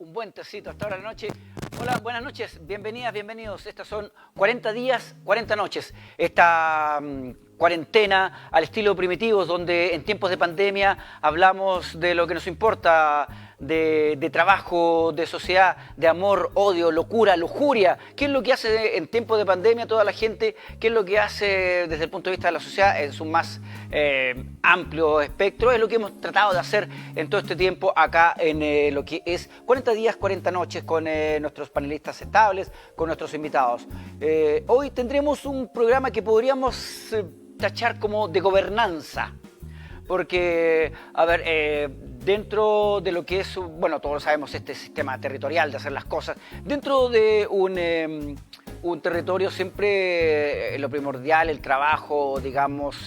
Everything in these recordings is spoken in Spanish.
un buen tecito hasta ahora de la noche. Hola, buenas noches, bienvenidas, bienvenidos. Estas son 40 días, 40 noches. Esta cuarentena al estilo Primitivos, donde en tiempos de pandemia hablamos de lo que nos importa, de trabajo, de sociedad, de amor, odio, locura, lujuria. ¿Qué es lo que hace en tiempos de pandemia toda la gente? ¿Qué es lo que hace desde el punto de vista de la sociedad en su más amplio espectro? Es lo que hemos tratado de hacer en todo este tiempo acá en lo que es 40 días, 40 noches con nuestros panelistas estables, con nuestros invitados. Hoy tendremos un programa que podríamos tachar como de gobernanza, porque, a ver, dentro de lo que es, bueno, todos lo sabemos, este sistema territorial de hacer las cosas, dentro de un territorio siempre lo primordial, el trabajo, digamos,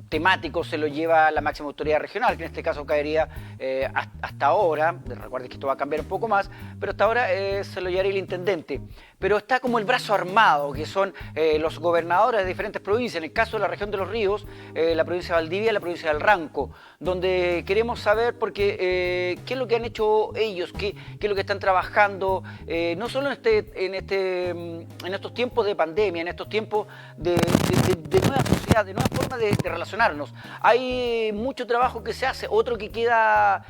temático se lo lleva la máxima autoridad regional, que en este caso caería hasta ahora, recuerden que esto va a cambiar un poco más, pero hasta ahora se lo llevaría el intendente. Pero está como el brazo armado, que son los gobernadores de diferentes provincias, en el caso de la región de los ríos, la provincia de Valdivia y la provincia del Ranco, donde queremos saber qué es lo que han hecho ellos, qué es lo que están trabajando, no solo en estos tiempos de pandemia, en estos tiempos de nueva sociedad, de nueva forma de relacionarnos. Hay mucho trabajo que se hace, otro que queda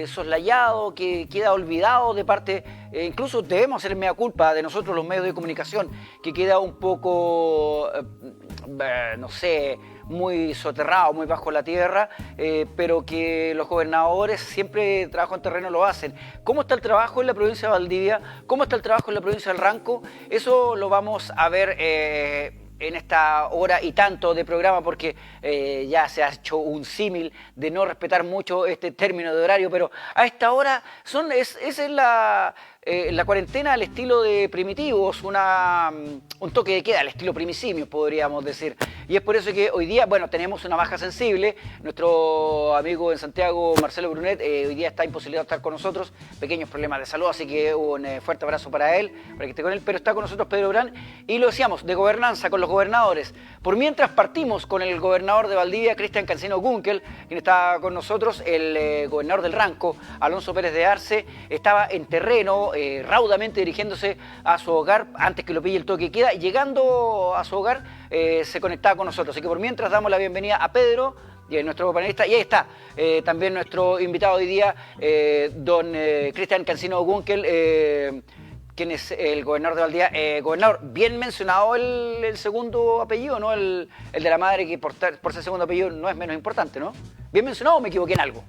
soslayado, que queda olvidado de parte, incluso debemos hacer mea culpa de nosotros los medios de comunicación, que queda un poco, no sé, muy soterrado, muy bajo la tierra, pero que los gobernadores siempre trabajo en terreno lo hacen. ¿Cómo está el trabajo en la provincia de Valdivia? ¿Cómo está el trabajo en la provincia del Ranco? Eso lo vamos a ver en esta hora y tanto de programa, porque ya se ha hecho un símil de no respetar mucho este término de horario, pero a esta hora esa es la cuarentena al estilo de Primitivos, un toque de queda al estilo Primicimios, podríamos decir. Y es por eso que hoy día, bueno, tenemos una baja sensible. Nuestro amigo en Santiago, Marcelo Brunet, hoy día está imposibilitado de estar con nosotros, pequeños problemas de salud, así que un fuerte abrazo para él, para que esté con él, pero está con nosotros Pedro Brán, y lo decíamos, de gobernanza con los gobernadores. Por mientras partimos con el gobernador de Valdivia, Cristian Cancino Gunkel, quien está con nosotros, el gobernador del Ranco, Alonso Pérez de Arce, estaba en terreno, raudamente dirigiéndose a su hogar antes que lo pille el toque de queda, y llegando a su hogar se conectaba con nosotros. Así que por mientras damos la bienvenida a Pedro, nuestro panelista, y ahí está también nuestro invitado hoy día, don Cristian Cancino Gunkel, quien es el gobernador de Valdivia. Gobernador, bien mencionado el segundo apellido, ¿no? El de la madre, que por ser segundo apellido no es menos importante, ¿no? ¿Bien mencionado o me equivoqué en algo?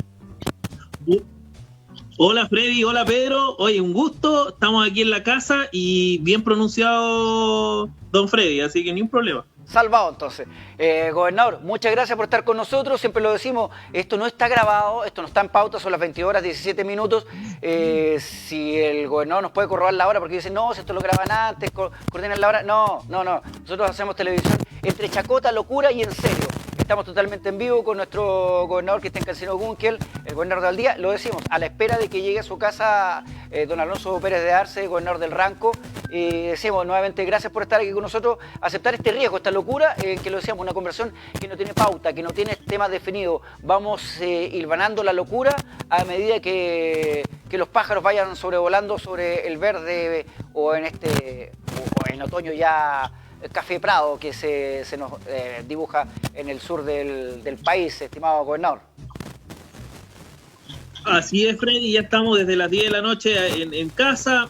Hola Freddy, hola Pedro, oye, un gusto, estamos aquí en la casa y bien pronunciado don Freddy, así que ni un problema. Salvado entonces. Gobernador, muchas gracias por estar con nosotros, siempre lo decimos, esto no está grabado, esto no está en pauta, son las 20 horas 17 minutos, si el gobernador nos puede corroborar la hora, porque dicen, no, si esto lo graban antes, coordinan la hora, no, nosotros hacemos televisión entre chacota, locura y en serio. Estamos totalmente en vivo con nuestro gobernador Cristian Cancino Gunkel, el gobernador de Valdivia. Lo decimos, a la espera de que llegue a su casa don Alonso Pérez de Arce, gobernador del Ranco. Decimos nuevamente gracias por estar aquí con nosotros, aceptar este riesgo, esta locura, que lo decíamos, una conversación que no tiene pauta, que no tiene tema definido. Vamos hilvanando la locura a medida que los pájaros vayan sobrevolando sobre el verde o en otoño ya Café Prado, que se nos dibuja en el sur del país, estimado gobernador. Así es, Freddy, ya estamos desde las 10 de la noche en casa.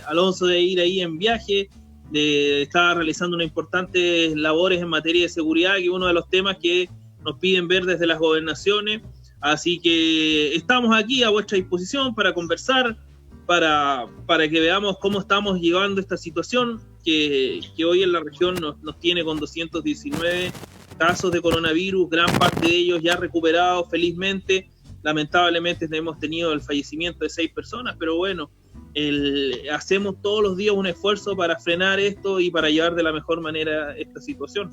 Alonso de ir ahí en viaje, está realizando unas importantes labores en materia de seguridad, que es uno de los temas que nos piden ver desde las gobernaciones. Así que estamos aquí a vuestra disposición para conversar, para que veamos cómo estamos llevando esta situación que hoy en la región nos tiene con 219 casos de coronavirus, gran parte de ellos ya recuperados felizmente. Lamentablemente hemos tenido el fallecimiento de 6 personas, pero bueno, hacemos todos los días un esfuerzo para frenar esto y para llevar de la mejor manera esta situación.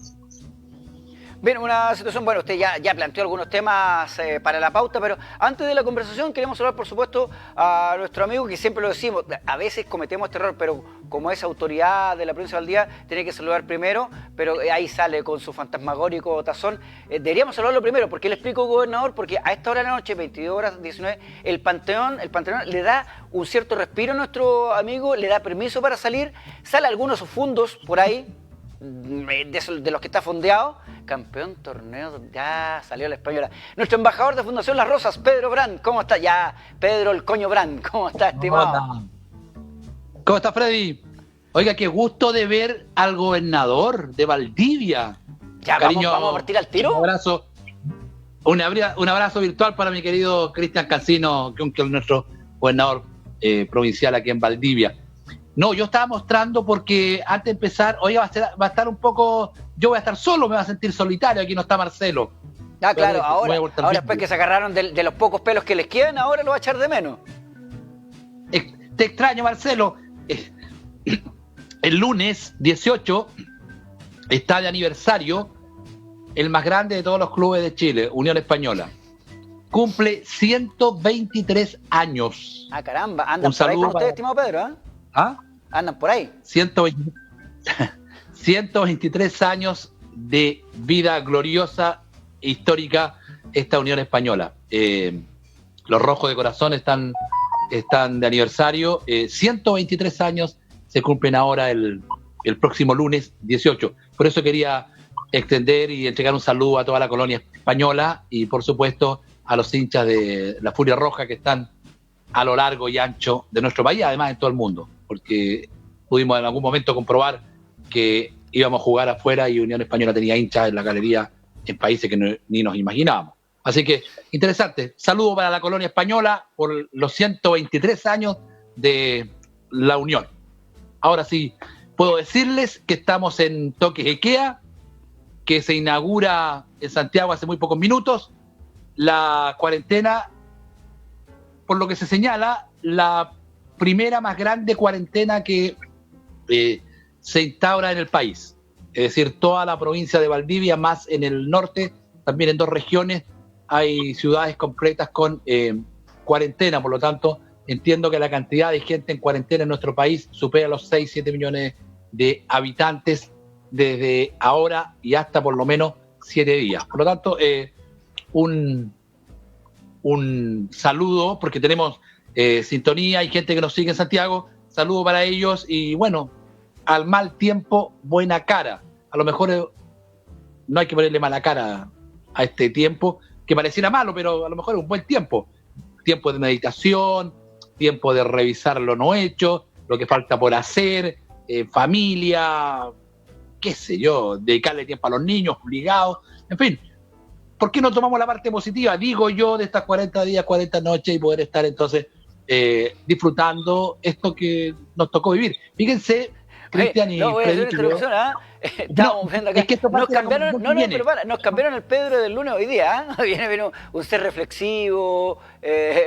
Bien, una situación, bueno, usted ya planteó algunos temas para la pauta, pero antes de la conversación queremos hablar, por supuesto, a nuestro amigo, que siempre lo decimos, a veces cometemos este error, pero como es autoridad de la provincia de Valdivia, tiene que saludar primero, pero ahí sale con su fantasmagórico tazón. Deberíamos saludarlo primero, porque le explico, gobernador, porque a esta hora de la noche, 22 horas 19, el Panteón le da un cierto respiro a nuestro amigo, le da permiso para salir, sale algunos fundos por ahí, de los que está fondeado, campeón torneo, ya salió la española. Nuestro embajador de Fundación Las Rosas, Pedro Brand, ¿cómo está? Ya, Pedro el Coño Brand, ¿cómo está, estimado? Hola. ¿Cómo está, Freddy? Oiga, qué gusto de ver al gobernador de Valdivia. Ya, cariño, vamos a partir al tiro. Un abrazo virtual para mi querido Cristian Cancino, que es nuestro gobernador provincial aquí en Valdivia. No, yo estaba mostrando porque antes de empezar, hoy va a estar un poco, yo voy a estar solo, me voy a sentir solitario, aquí no está Marcelo. Ah, claro, ahora después que se agarraron de los pocos pelos que les quedan, ahora lo va a echar de menos. Te extraño, Marcelo. El lunes 18 está de aniversario el más grande de todos los clubes de Chile, Unión Española. Cumple 123 años. Ah, caramba, andan por ahí con usted, estimado Pedro, ¿eh? ¿Ah? Andan por ahí. 123 años de vida gloriosa e histórica esta Unión Española. Los rojos de corazón están de aniversario. 123 años se cumplen ahora el próximo lunes 18. Por eso quería extender y entregar un saludo a toda la colonia española y, por supuesto, a los hinchas de la Furia Roja que están a lo largo y ancho de nuestro país, además en todo el mundo, porque pudimos en algún momento comprobar que íbamos a jugar afuera y Unión Española tenía hinchas en la galería en países que ni nos imaginábamos. Así que, interesante. Saludo para la colonia española por los 123 años de la Unión. Ahora sí, puedo decirles que estamos en Toques de Queda, que se inaugura en Santiago hace muy pocos minutos. La cuarentena, por lo que se señala, la primera más grande cuarentena que se instaura en el país. Es decir, toda la provincia de Valdivia, más en el norte, también en 2 regiones, hay ciudades completas con cuarentena. Por lo tanto, entiendo que la cantidad de gente en cuarentena en nuestro país supera los 6-7 millones de habitantes desde ahora y hasta por lo menos 7 días. Por lo tanto, un saludo, porque tenemos sintonía y gente que nos sigue en Santiago. Saludo para ellos y, bueno, al mal tiempo, buena cara. A lo mejor no hay que ponerle mala cara a este tiempo, que pareciera malo, pero a lo mejor es un buen tiempo. Tiempo de meditación, tiempo de revisar lo no hecho, lo que falta por hacer, familia, qué sé yo, dedicarle tiempo a los niños, obligados, en fin. ¿Por qué no tomamos la parte positiva, digo yo, de estas 40 días, 40 noches y poder estar entonces disfrutando esto que nos tocó vivir? Fíjense, Cristian y no, voy a hacer una Freddy, introducción, ¿ah? Estábamos viendo acá. Es que nos cambiaron el Pedro del lunes hoy día, ¿eh? Viene un ser reflexivo,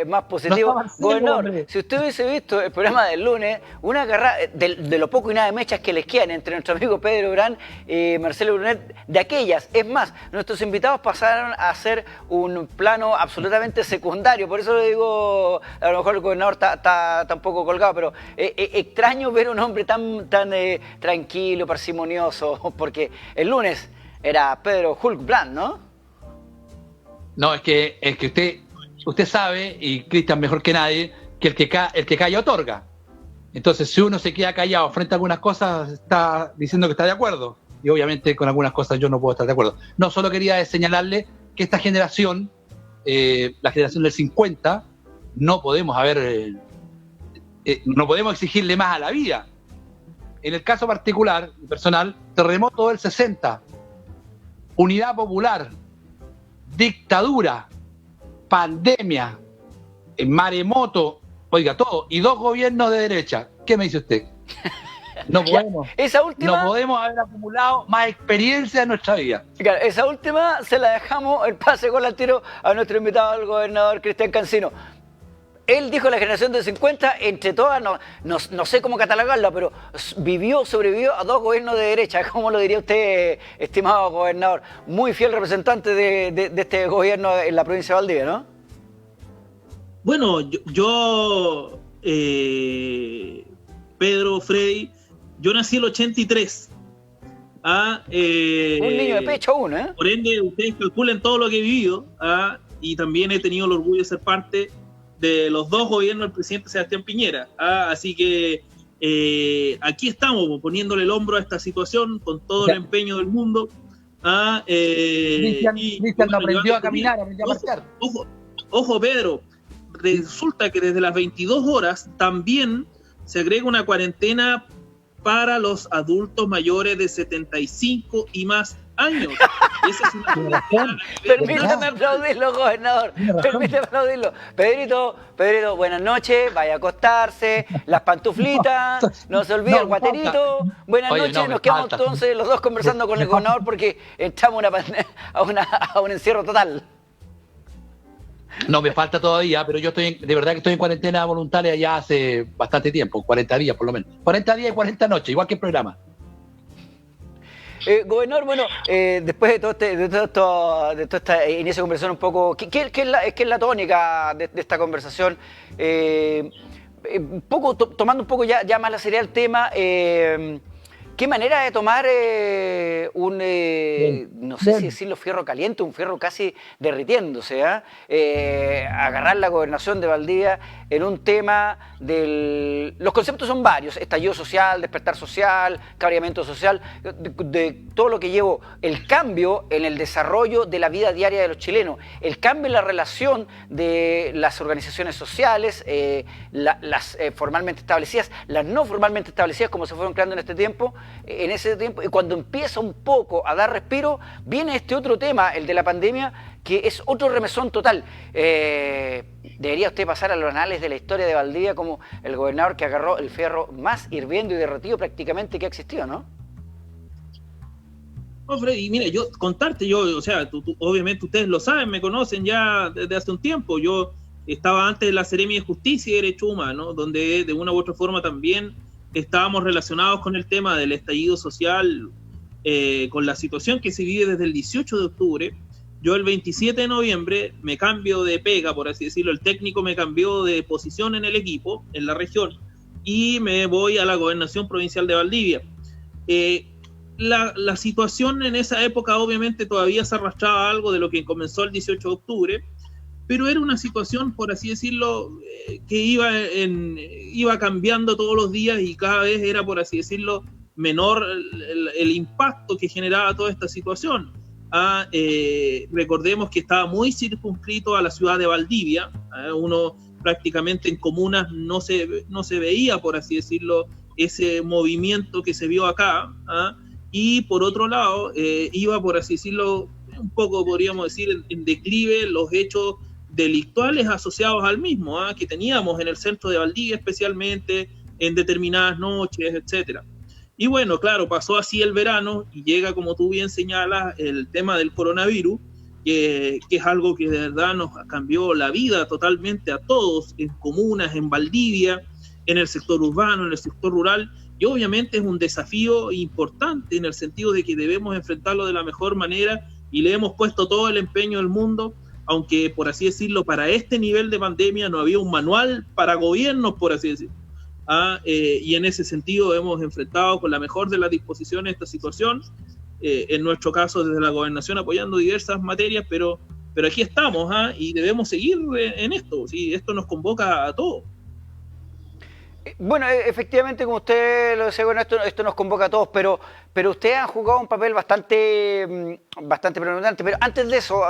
más positivo. No Gobernador, si usted hubiese visto el programa del lunes, una agarrada de lo poco y nada de mechas que les quedan entre nuestro amigo Pedro Brand y Marcelo Brunet, de aquellas. Es más, nuestros invitados pasaron a hacer un plano absolutamente secundario. Por eso le digo, a lo mejor el gobernador está un poco colgado, pero extraño ver un hombre tan tranquilo, parsimonioso, porque el lunes era Pedro Hulk Brand, ¿no? No, es que usted sabe, y Cristian mejor que nadie, que el que calla otorga. Entonces, si uno se queda callado frente a algunas cosas, está diciendo que está de acuerdo. Y obviamente con algunas cosas yo no puedo estar de acuerdo. No, solo quería señalarle que esta generación, la generación del 50, no podemos exigirle más a la vida. En el caso particular, personal, terremoto del 60, unidad popular, dictadura, pandemia, maremoto, oiga, todo, y 2 gobiernos de derecha. ¿Qué me dice usted? No podemos, no podemos haber acumulado más experiencia en nuestra vida. Claro, esa última se la dejamos el pase con el tiro a nuestro invitado, el gobernador Cristian Cancino. él dijo la generación del 50, entre todas, no sé cómo catalogarla, pero sobrevivió a 2 gobiernos de derecha. ¿Cómo lo diría usted, estimado gobernador? Muy fiel representante de este gobierno en la provincia de Valdivia, ¿no? Bueno, Pedro, Freddy, yo nací el 83. Un niño de pecho uno, ¿eh? Por ende, ustedes calculen todo lo que he vivido, y también he tenido el orgullo de ser parte de los 2 gobiernos del presidente Sebastián Piñera. Así que aquí estamos poniéndole el hombro a esta situación con todo el empeño del mundo. Cristian no aprendió a caminar, aprendió a marchar. Ojo, Pedro, resulta que desde las 22 horas también se agrega una cuarentena para los adultos mayores de 75 y más años. Esa es una Permítame aplaudirlo, gobernador. Permítame aplaudirlo. Pedrito, buenas noches. Vaya a acostarse. Las pantuflitas. No se olvide el guaterito. Buenas noches. Nos quedamos entonces los 2 conversando con el gobernador porque entramos a un encierro total. No, me falta todavía, pero yo de verdad que estoy en cuarentena voluntaria ya hace bastante tiempo, 40 días por lo menos. 40 días y 40 noches, igual que el programa. Gobernador, bueno, después de todo esta inicio de conversación un poco, ¿qué es la tónica de esta conversación? Tomando un poco ya más la seriedad del tema, ¿qué manera de tomar no sé si decirlo fierro caliente, un fierro casi derritiéndose, agarrar la gobernación de Valdivia en un tema los conceptos son varios, estallido social, despertar social, cabreamiento social, de todo lo que llevó el cambio en el desarrollo de la vida diaria de los chilenos, el cambio en la relación de las organizaciones sociales, las formalmente establecidas, las no formalmente establecidas, como se fueron creando en ese tiempo, y cuando empieza un poco a dar respiro, viene este otro tema, el de la pandemia, que es otro remesón total. Debería usted pasar a los anales de la historia de Valdivia como el gobernador que agarró el fierro más hirviendo y derretido prácticamente que ha existido, ¿no? No, Freddy, mira, obviamente ustedes lo saben, me conocen ya desde hace un tiempo. Yo estaba antes de la Seremi de Justicia y Derechos Humanos, donde de una u otra forma también estábamos relacionados con el tema del estallido social, con la situación que se vive desde el 18 de octubre. Yo el 27 de noviembre me cambio de pega, por así decirlo, el técnico me cambió de posición en el equipo, en la región, y me voy a la gobernación provincial de Valdivia. La situación en esa época obviamente todavía se arrastraba algo de lo que comenzó el 18 de octubre, pero era una situación, por así decirlo, que iba cambiando todos los días y cada vez era, por así decirlo, menor el impacto que generaba toda esta situación. Recordemos que estaba muy circunscrito a la ciudad de Valdivia. Uno prácticamente en comunas no se veía, por así decirlo, ese movimiento que se vio acá. Y por otro lado, iba, por así decirlo, un poco, podríamos decir, en declive los hechos delictuales asociados al mismo, que teníamos en el centro de Valdivia, especialmente en determinadas noches, etcétera. Y bueno, claro, pasó así el verano y llega, como tú bien señalas, el tema del coronavirus, que es algo que de verdad nos cambió la vida totalmente a todos, en comunas, en Valdivia, en el sector urbano, en el sector rural, y obviamente es un desafío importante en el sentido de que debemos enfrentarlo de la mejor manera y le hemos puesto todo el empeño del mundo, aunque, por así decirlo, para este nivel de pandemia no había un manual para gobiernos, por así decirlo. Y en ese sentido hemos enfrentado con la mejor de las disposiciones esta situación, en nuestro caso desde la gobernación apoyando diversas materias, pero aquí estamos, y debemos seguir en esto, ¿sí? Esto nos convoca a todos. Bueno, efectivamente, como usted lo decía, bueno, esto nos convoca a todos, pero usted ha jugado un papel bastante preponderante. Pero antes de eso,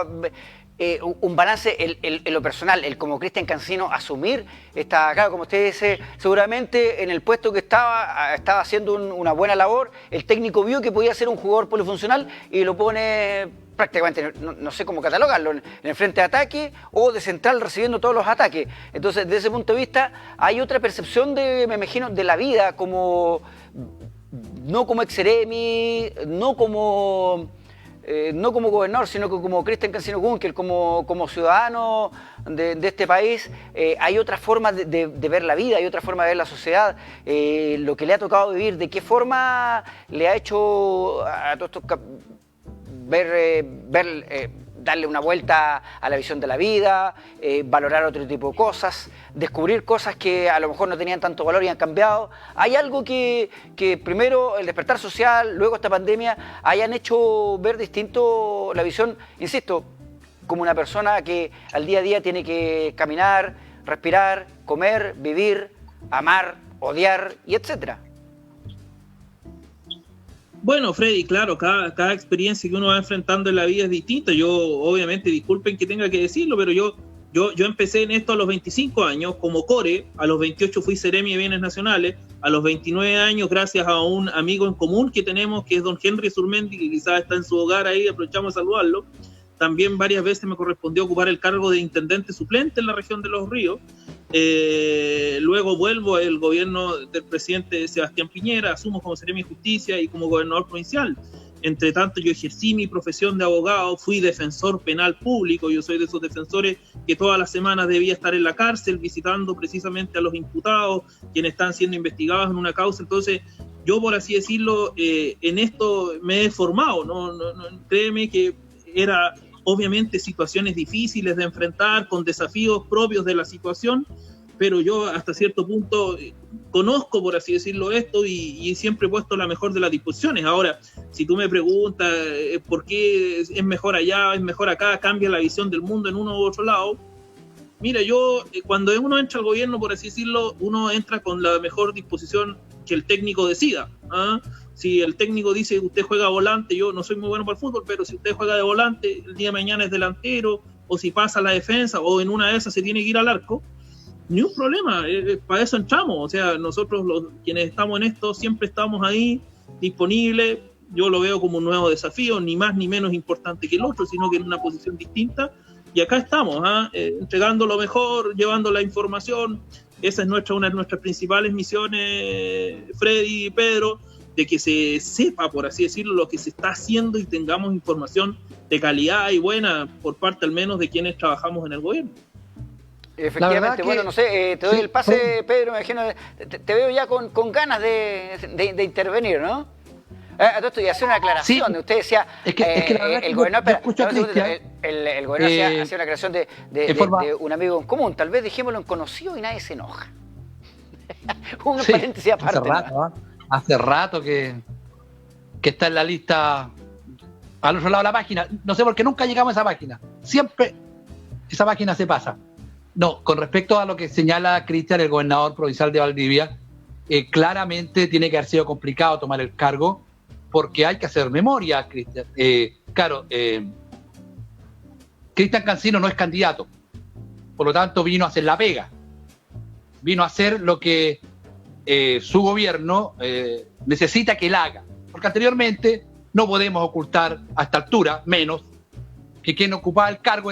un balance en lo personal, el como Cristian Cancino asumir claro, como usted dice, seguramente en el puesto que estaba haciendo una buena labor, el técnico vio que podía ser un jugador polifuncional y lo pone prácticamente, no sé cómo catalogarlo, en el frente de ataque o de central recibiendo todos los ataques. Entonces, desde ese punto de vista, hay otra percepción me imagino, de la vida como, no como ex-seremi, no como no como gobernador, sino que como Cristian Cancino Kunkel, como ciudadano de este país, hay otra forma de ver la vida, hay otra forma de ver la sociedad, lo que le ha tocado vivir, de qué forma le ha hecho a todos estos darle una vuelta a la visión de la vida, valorar otro tipo de cosas, descubrir cosas que a lo mejor no tenían tanto valor y han cambiado. Hay algo que primero el despertar social, luego esta pandemia, hayan hecho ver distinto la visión, insisto, como una persona que al día a día tiene que caminar, respirar, comer, vivir, amar, odiar y etcétera. Bueno, Freddy, claro, cada experiencia que uno va enfrentando en la vida es distinta. Yo, obviamente, disculpen que tenga que decirlo, pero yo empecé en esto a los 25 años como core, a los 28 fui Seremi de Bienes Nacionales, a los 29 años, gracias a un amigo en común que tenemos, que es don Henry Surmendi, que quizás está en su hogar ahí, aprovechamos de saludarlo. También varias veces me correspondió ocupar el cargo de intendente suplente en la región de Los Ríos. Luego vuelvo al gobierno del presidente Sebastián Piñera, asumo como Seremi de Justicia y como gobernador provincial. Entre tanto, yo ejercí mi profesión de abogado, fui defensor penal público, yo soy de esos defensores que todas las semanas debía estar en la cárcel visitando precisamente a los imputados, quienes están siendo investigados en una causa. Entonces, yo, por así decirlo, en esto me he formado, no, créeme que era obviamente situaciones difíciles de enfrentar, con desafíos propios de la situación, pero yo hasta cierto punto conozco, por así decirlo, esto y siempre he puesto la mejor de las disposiciones. Ahora, si tú me preguntas por qué es mejor allá, es mejor acá, cambia la visión del mundo en uno u otro lado, mira, yo cuando uno entra al gobierno, por así decirlo, uno entra con la mejor disposición que el técnico decida, ¿ah? Si el técnico dice que usted juega volante, yo no soy muy bueno para el fútbol, pero si usted juega de volante, el día de mañana es delantero, o si pasa a la defensa, o en una de esas se tiene que ir al arco, ni un problema, para eso entramos. O sea, nosotros quienes estamos en esto siempre estamos ahí, disponibles. Yo lo veo como un nuevo desafío, ni más ni menos importante que el otro, sino que en una posición distinta. Y acá estamos, entregando lo mejor, llevando la información. Esa es una de nuestras principales misiones, Freddy y Pedro, de que se sepa, por así decirlo, lo que se está haciendo y tengamos información de calidad y buena por parte al menos de quienes trabajamos en el gobierno. Efectivamente, bueno, no sé, te doy el pase, Pedro, me imagino, te veo ya con ganas de intervenir, ¿no? Esto y hacer una aclaración, sí. Usted decía, el gobernador, el gobernador hacía una aclaración de un amigo en común, tal vez dejémoslo en conocido y nadie se enoja. Un paréntesis aparte. Hace rato que está en la lista al otro lado de la página. No sé por qué nunca llegamos a esa página. Siempre esa página se pasa. No, con respecto a lo que señala Cristian, el gobernador provincial de Valdivia, claramente tiene que haber sido complicado tomar el cargo porque hay que hacer memoria, Cristian. Cristian Cancino no es candidato, por lo tanto vino a hacer la pega. Vino a hacer lo que su gobierno necesita que él haga, porque anteriormente no podemos ocultar a esta altura, menos que quien ocupaba el cargo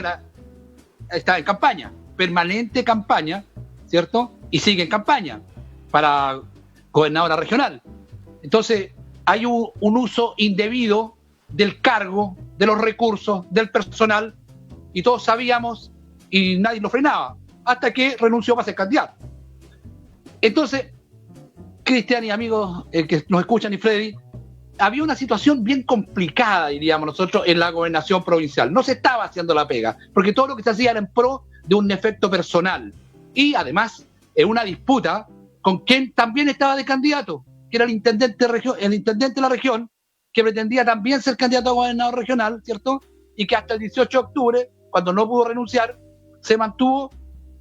estaba en campaña, permanente campaña, ¿cierto? Y sigue en campaña para gobernadora regional. Entonces hay un uso indebido del cargo, de los recursos, del personal, y todos sabíamos y nadie lo frenaba, hasta que renunció para ser candidato. Entonces, Cristian y amigos que nos escuchan y Freddy, había una situación bien complicada, diríamos nosotros, en la gobernación provincial. No se estaba haciendo la pega, porque todo lo que se hacía era en pro de un efecto personal. Y además, en una disputa con quien también estaba de candidato, que era el intendente de la región, que pretendía también ser candidato a gobernador regional, ¿cierto? Y que hasta el 18 de octubre, cuando no pudo renunciar, se mantuvo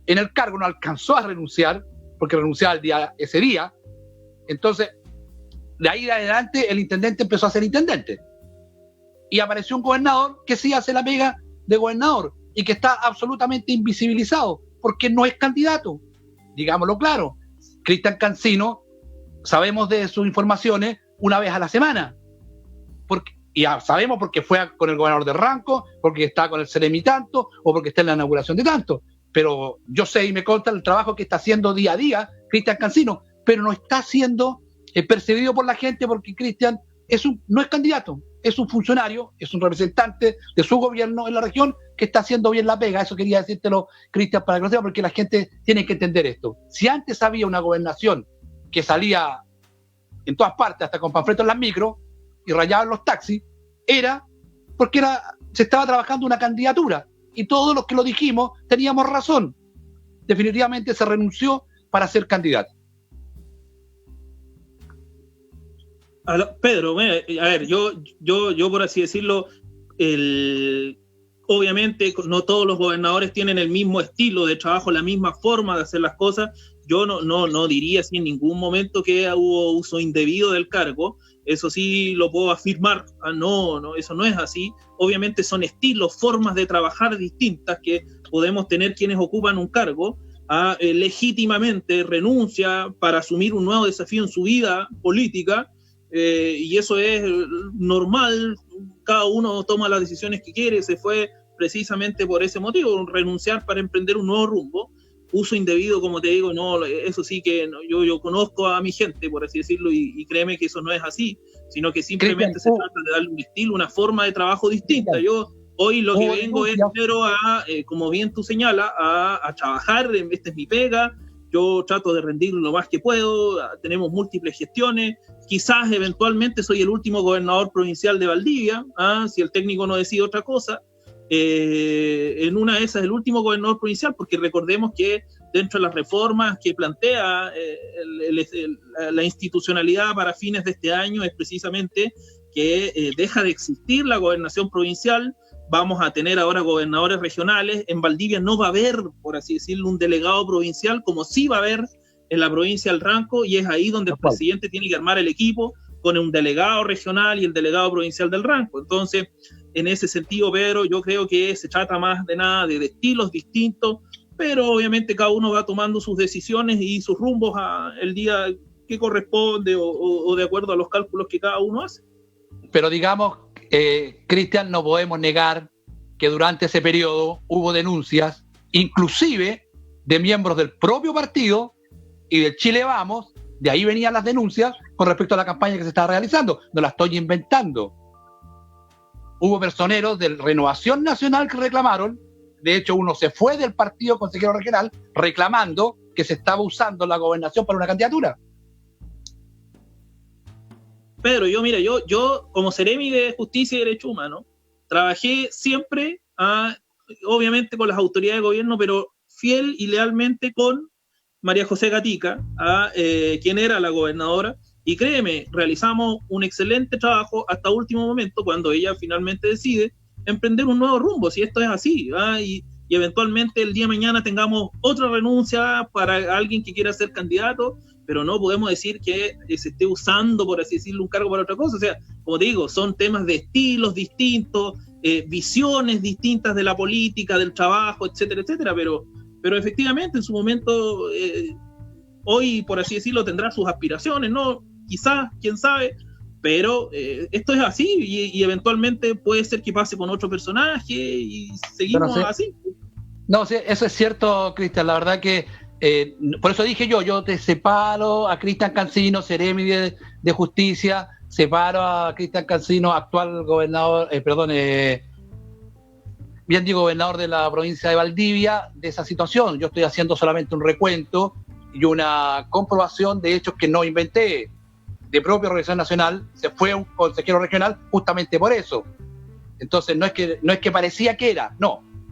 en el cargo, no alcanzó a renunciar, porque renunciaba ese día. Entonces, de ahí en adelante, el intendente empezó a ser intendente. Y apareció un gobernador que sí hace la pega de gobernador y que está absolutamente invisibilizado, porque no es candidato. Digámoslo claro. Cristian Cancino, sabemos de sus informaciones una vez a la semana. Y sabemos porque fue con el gobernador de Ranco, porque está con el Seremi tanto, o porque está en la inauguración de tanto. Pero yo sé y me consta el trabajo que está haciendo día a día Cristian Cancino, pero no está siendo percibido por la gente porque Cristian no es candidato. es un funcionario, es un representante de su gobierno en la región que está haciendo bien la pega. Eso quería decírtelo, Cristian, para que lo sepa, porque la gente tiene que entender esto. Si antes había una gobernación que salía en todas partes, hasta con panfletos en las micros, y rayaban los taxis, era porque se estaba trabajando una candidatura, y todos los que lo dijimos teníamos razón. Definitivamente se renunció para ser candidato. Pedro, a ver, yo por así decirlo, obviamente no todos los gobernadores tienen el mismo estilo de trabajo, la misma forma de hacer las cosas. Yo no diría así en ningún momento que hubo uso indebido del cargo. Eso sí lo puedo afirmar. No, eso no es así. Obviamente son estilos, formas de trabajar distintas que podemos tener quienes ocupan un cargo. Legítimamente renuncia para asumir un nuevo desafío en su vida política. Y eso es normal, cada uno toma las decisiones que quiere, se fue precisamente por ese motivo, renunciar para emprender un nuevo rumbo. Uso indebido, como te digo, no, eso sí que no, yo conozco a mi gente, por así decirlo, y créeme que eso no es así, sino que simplemente se trata de darle un estilo, una forma de trabajo distinta. Yo hoy lo que vengo es primero como bien tú señalas, a trabajar, esta es mi pega. Yo trato de rendir lo más que puedo, tenemos múltiples gestiones, quizás eventualmente soy el último gobernador provincial de Valdivia, si el técnico no decide otra cosa, en una de esas el último gobernador provincial, porque recordemos que dentro de las reformas que plantea la institucionalidad para fines de este año es precisamente que deja de existir la gobernación provincial. Vamos a tener ahora gobernadores regionales. En Valdivia no va a haber, por así decirlo, un delegado provincial, como sí va a haber en la provincia del Ranco, y es ahí donde el presidente tiene que armar el equipo con un delegado regional y el delegado provincial del Ranco. Entonces, en ese sentido, Pedro, yo creo que se trata más de nada de estilos distintos, pero obviamente cada uno va tomando sus decisiones y sus rumbos el día que corresponde o de acuerdo a los cálculos que cada uno hace. Pero digamos, Cristian, no podemos negar que durante ese periodo hubo denuncias, inclusive de miembros del propio partido y del Chile Vamos. De ahí venían las denuncias con respecto a la campaña que se estaba realizando. No la estoy inventando. Hubo personeros de Renovación Nacional que reclamaron. De hecho, uno se fue del partido consejero regional reclamando que se estaba usando la gobernación para una candidatura. Pedro, yo como Seremi de Justicia y Derecho Humano, trabajé siempre, obviamente con las autoridades de gobierno, pero fiel y lealmente con María José Gatica, quien era la gobernadora, y créeme, realizamos un excelente trabajo hasta último momento, cuando ella finalmente decide emprender un nuevo rumbo, si esto es así, y eventualmente el día de mañana tengamos otra renuncia para alguien que quiera ser candidato, pero no podemos decir que se esté usando, por así decirlo, un cargo para otra cosa. O sea, como te digo, son temas de estilos distintos, visiones distintas de la política, del trabajo, etcétera, etcétera, pero efectivamente en su momento, hoy, por así decirlo, tendrá sus aspiraciones, ¿no? Quizás, quién sabe, pero esto es así y eventualmente puede ser que pase con otro personaje y seguimos así. No, sí, eso es cierto, Cristian, la verdad que por eso dije yo te separo a Cristian Cancino, Seremi de Justicia, separo a Cristian Cancino, actual gobernador, gobernador de la provincia de Valdivia, de esa situación. Yo estoy haciendo solamente un recuento y una comprobación de hechos que no inventé. De propia Organización Nacional se fue un consejero regional justamente por eso. Entonces no es que parecía que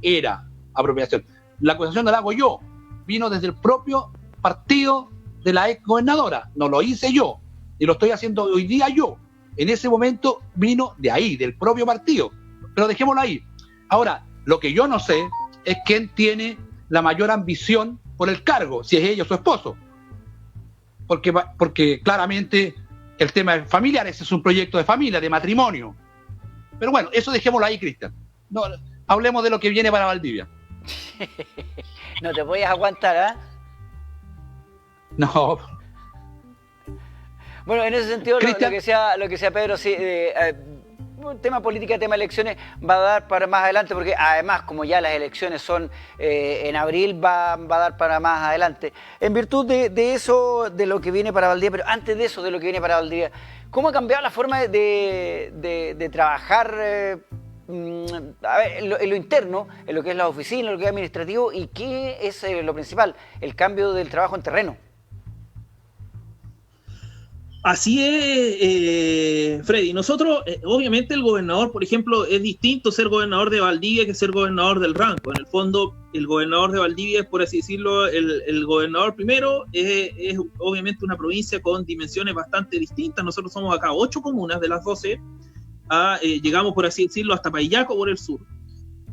era apropiación. La acusación no la hago yo, vino desde el propio partido de la ex gobernadora, no lo hice yo, y lo estoy haciendo hoy día yo. En ese momento vino de ahí, del propio partido, pero dejémoslo ahí. Ahora, lo que yo no sé es quién tiene la mayor ambición por el cargo, si es ella o su esposo, porque claramente el tema es familiar, ese es un proyecto de familia, de matrimonio. Pero bueno, eso dejémoslo ahí, Cristian. No, hablemos de lo que viene para Valdivia. No te podías aguantar, No. Bueno, en ese sentido, lo que sea Pedro, sí, tema política, tema elecciones va a dar para más adelante, porque además, como ya las elecciones son en abril, va a dar para más adelante. En virtud de eso, de lo que viene para Valdivia, pero antes de eso, de lo que viene para Valdivia, ¿cómo ha cambiado la forma de trabajar a ver, en lo interno, en lo que es la oficina, en lo que es administrativo, y qué es lo principal, el cambio del trabajo en terreno? Así es, Freddy. Nosotros, obviamente el gobernador, por ejemplo, es distinto ser gobernador de Valdivia que ser gobernador del Ranco. En el fondo, el gobernador de Valdivia es, por así decirlo, el gobernador primero, es obviamente una provincia con dimensiones bastante distintas. Nosotros somos acá 8 comunas de las 12, llegamos, por así decirlo, hasta Payaco por el sur.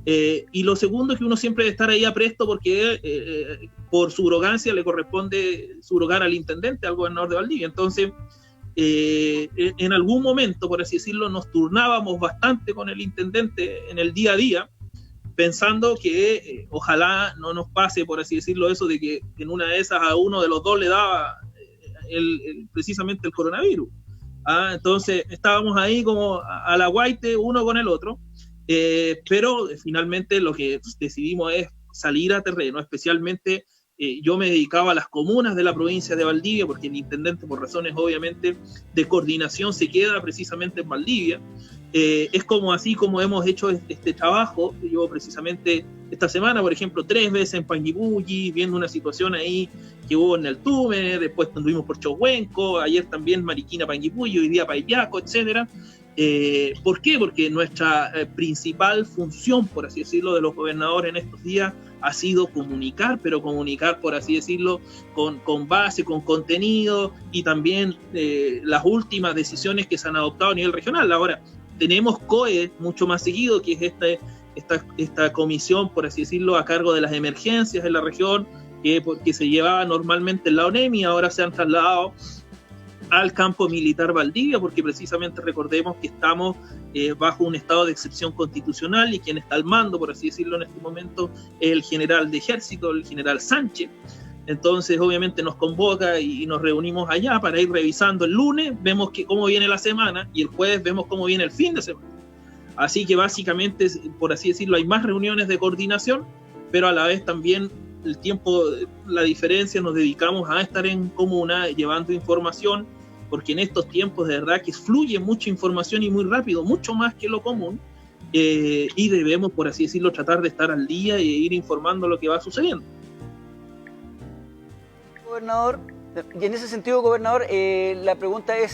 Y lo segundo es que uno siempre debe estar ahí apresto porque por subrogancia le corresponde subrogar al intendente, al gobernador de Valdivia. Entonces, en algún momento, por así decirlo, nos turnábamos bastante con el intendente en el día a día, pensando que ojalá no nos pase, por así decirlo, eso de que en una de esas a uno de los dos le daba precisamente el coronavirus. Entonces estábamos ahí como a la guaite uno con el otro. Pero finalmente lo que decidimos es salir a terreno, especialmente yo me dedicaba a las comunas de la provincia de Valdivia, porque el intendente, por razones obviamente de coordinación, se queda precisamente en Valdivia. Es como así como hemos hecho este trabajo. Yo precisamente esta semana, por ejemplo, 3 veces en Panguipulli, viendo una situación ahí que hubo en el Tume, después anduvimos por Chohuenco, ayer también Mariquina, Panguipulli, hoy día Payaco, etcétera. ¿Por qué? Porque nuestra principal función, por así decirlo, de los gobernadores en estos días ha sido comunicar, pero comunicar, por así decirlo, con base, con contenido, y también las últimas decisiones que se han adoptado a nivel regional. Ahora, tenemos COE mucho más seguido, que es esta comisión, por así decirlo, a cargo de las emergencias en la región, que se llevaba normalmente en la ONEMI, ahora se han trasladado al campo militar Valdivia, porque precisamente recordemos que estamos bajo un estado de excepción constitucional, y quien está al mando, por así decirlo, en este momento es el general de ejército, el general Sánchez. Entonces obviamente nos convoca y nos reunimos allá para ir revisando. El lunes vemos cómo viene la semana, y el jueves vemos cómo viene el fin de semana. Así que básicamente, por así decirlo, hay más reuniones de coordinación, pero a la vez también el tiempo, la diferencia, nos dedicamos a estar en comuna llevando información, porque en estos tiempos de verdad que fluye mucha información y muy rápido, mucho más que lo común, y debemos, por así decirlo, tratar de estar al día e ir informando lo que va sucediendo. Gobernador, y en ese sentido, gobernador, la pregunta es,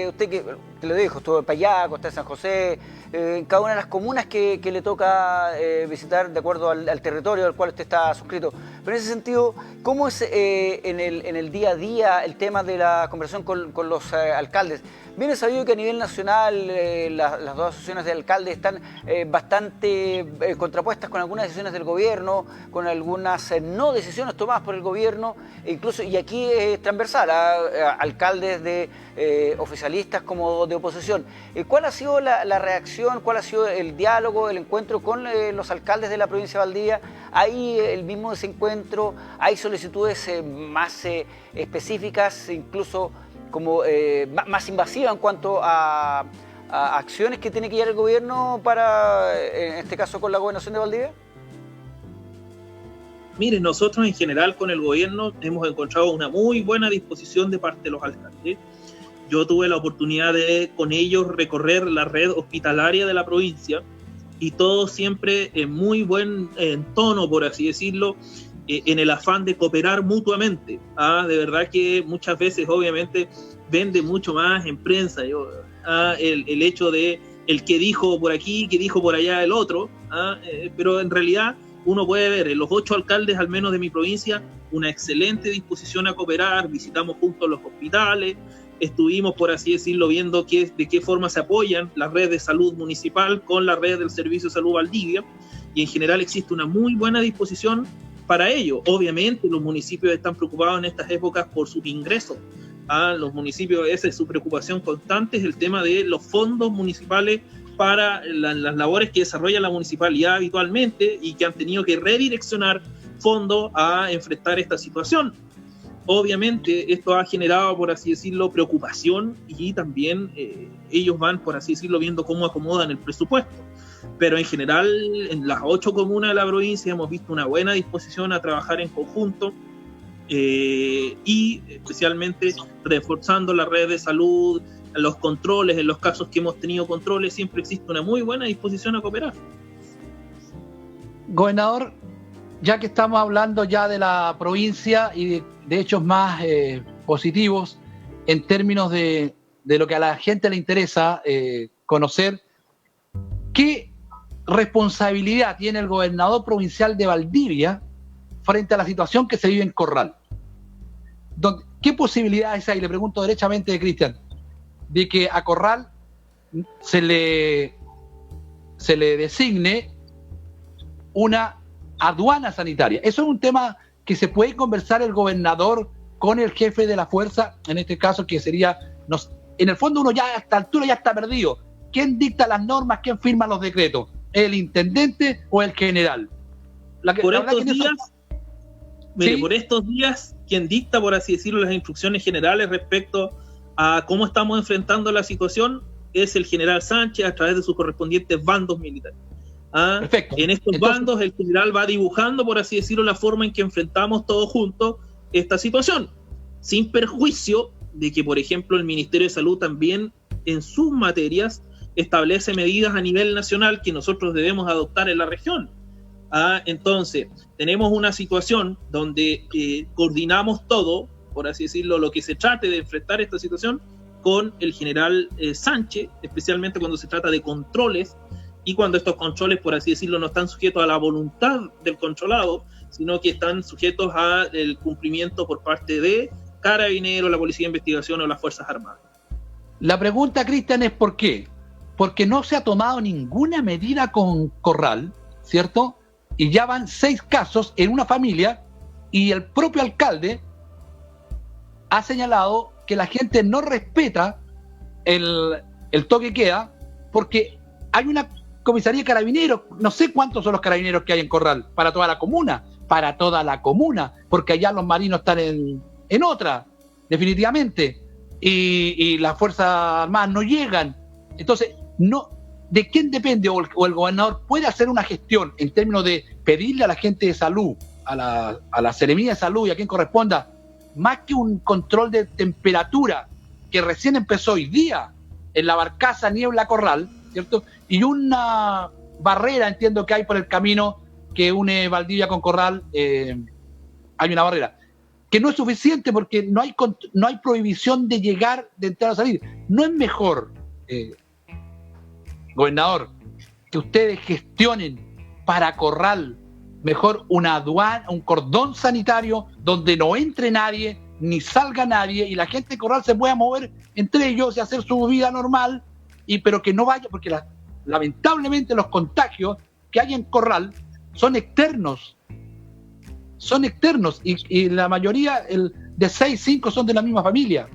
usted que lo dijo, estuvo en Payaco, está en San José, en cada una de las comunas que le toca visitar de acuerdo al territorio al cual usted está suscrito. Pero en ese sentido, ¿cómo es en el día a día el tema de la conversación con los alcaldes? Bien es sabido que a nivel nacional las dos asociaciones de alcaldes están bastante contrapuestas con algunas decisiones del gobierno, con algunas no decisiones tomadas por el gobierno, incluso, y aquí es transversal, alcaldes de oficialistas como de oposición. ¿Cuál ha sido la reacción, cuál ha sido el diálogo, el encuentro con los alcaldes de la provincia de Valdivia? ¿Hay el mismo desencuentro? ¿Hay solicitudes más específicas, incluso como más invasiva en cuanto a acciones que tiene que llevar el gobierno para, en este caso, con la gobernación de Valdivia? Miren, nosotros en general con el gobierno hemos encontrado una muy buena disposición de parte de los alcaldes. Yo tuve la oportunidad de con ellos recorrer la red hospitalaria de la provincia, y todo siempre en muy buen tono, por así decirlo, en el afán de cooperar mutuamente. De verdad que muchas veces obviamente vende mucho más en prensa el hecho de el que dijo por aquí, que dijo por allá el otro, pero en realidad uno puede ver en los 8 alcaldes al menos de mi provincia una excelente disposición a cooperar. Visitamos juntos los hospitales, estuvimos, por así decirlo, viendo de qué forma se apoyan la red de salud municipal con la red del Servicio de Salud Valdivia, y en general existe una muy buena disposición para ello. Obviamente los municipios están preocupados en estas épocas por sus ingresos. Los municipios, esa es su preocupación constante, es el tema de los fondos municipales para las labores que desarrolla la municipalidad habitualmente, y que han tenido que redireccionar fondos a enfrentar esta situación. Obviamente esto ha generado, por así decirlo, preocupación, y también ellos van, por así decirlo, viendo cómo acomodan el presupuesto. Pero en general, en las 8 comunas de la provincia hemos visto una buena disposición a trabajar en conjunto, y especialmente reforzando la red de salud, los controles. En los casos que hemos tenido controles siempre existe una muy buena disposición a cooperar. Gobernador, ya que estamos hablando ya de la provincia y de hechos más positivos en términos de lo que a la gente le interesa conocer, ¿qué responsabilidad tiene el gobernador provincial de Valdivia frente a la situación que se vive en Corral? ¿Qué posibilidades hay, le pregunto derechamente de Cristian, de que a Corral se le designe una aduana sanitaria? Eso es un tema que se puede conversar el gobernador con el jefe de la fuerza, en este caso que sería, en el fondo uno ya a esta altura ya está perdido. ¿Quién dicta las normas? ¿Quién firma los decretos? ¿El intendente o el general? Por estos días, quien dicta, por así decirlo, las instrucciones generales respecto a cómo estamos enfrentando la situación es el general Sánchez a través de sus correspondientes bandos militares. Perfecto. En estos bandos el general va dibujando, por así decirlo, la forma en que enfrentamos todos juntos esta situación, sin perjuicio de que, por ejemplo, el Ministerio de Salud también en sus materias establece medidas a nivel nacional que nosotros debemos adoptar en la región. Entonces, tenemos una situación donde coordinamos todo, por así decirlo, lo que se trate de enfrentar esta situación con el general Sánchez, especialmente cuando se trata de controles, y cuando estos controles, por así decirlo, no están sujetos a la voluntad del controlado, sino que están sujetos al cumplimiento por parte de Carabineros, la Policía de Investigación o las Fuerzas Armadas. La pregunta, Cristian, es ¿por qué? Porque no se ha tomado ninguna medida con Corral, ¿cierto? Y ya van 6 casos en una familia, y el propio alcalde ha señalado que la gente no respeta el toque de queda porque hay una comisaría de carabineros, no sé cuántos son los carabineros que hay en Corral, para toda la comuna, porque allá los marinos están en otra, definitivamente, y las Fuerzas Armadas no llegan. Entonces, ¿de quién depende? O el gobernador puede hacer una gestión en términos de pedirle a la gente de salud, a la Seremía de Salud y a quien corresponda, más que un control de temperatura que recién empezó hoy día en la barcaza Niebla Corral, ¿cierto? Y una barrera, entiendo que hay por el camino que une Valdivia con Corral, hay una barrera, que no es suficiente porque no hay prohibición de llegar, de entrar o salir. ¿No es mejor, gobernador, que ustedes gestionen para Corral mejor una aduana, un cordón sanitario donde no entre nadie, ni salga nadie, y la gente de Corral se pueda mover entre ellos y hacer su vida normal, pero que no vaya, porque lamentablemente los contagios que hay en Corral son externos, y la mayoría, de 6, 5 son de la misma familia.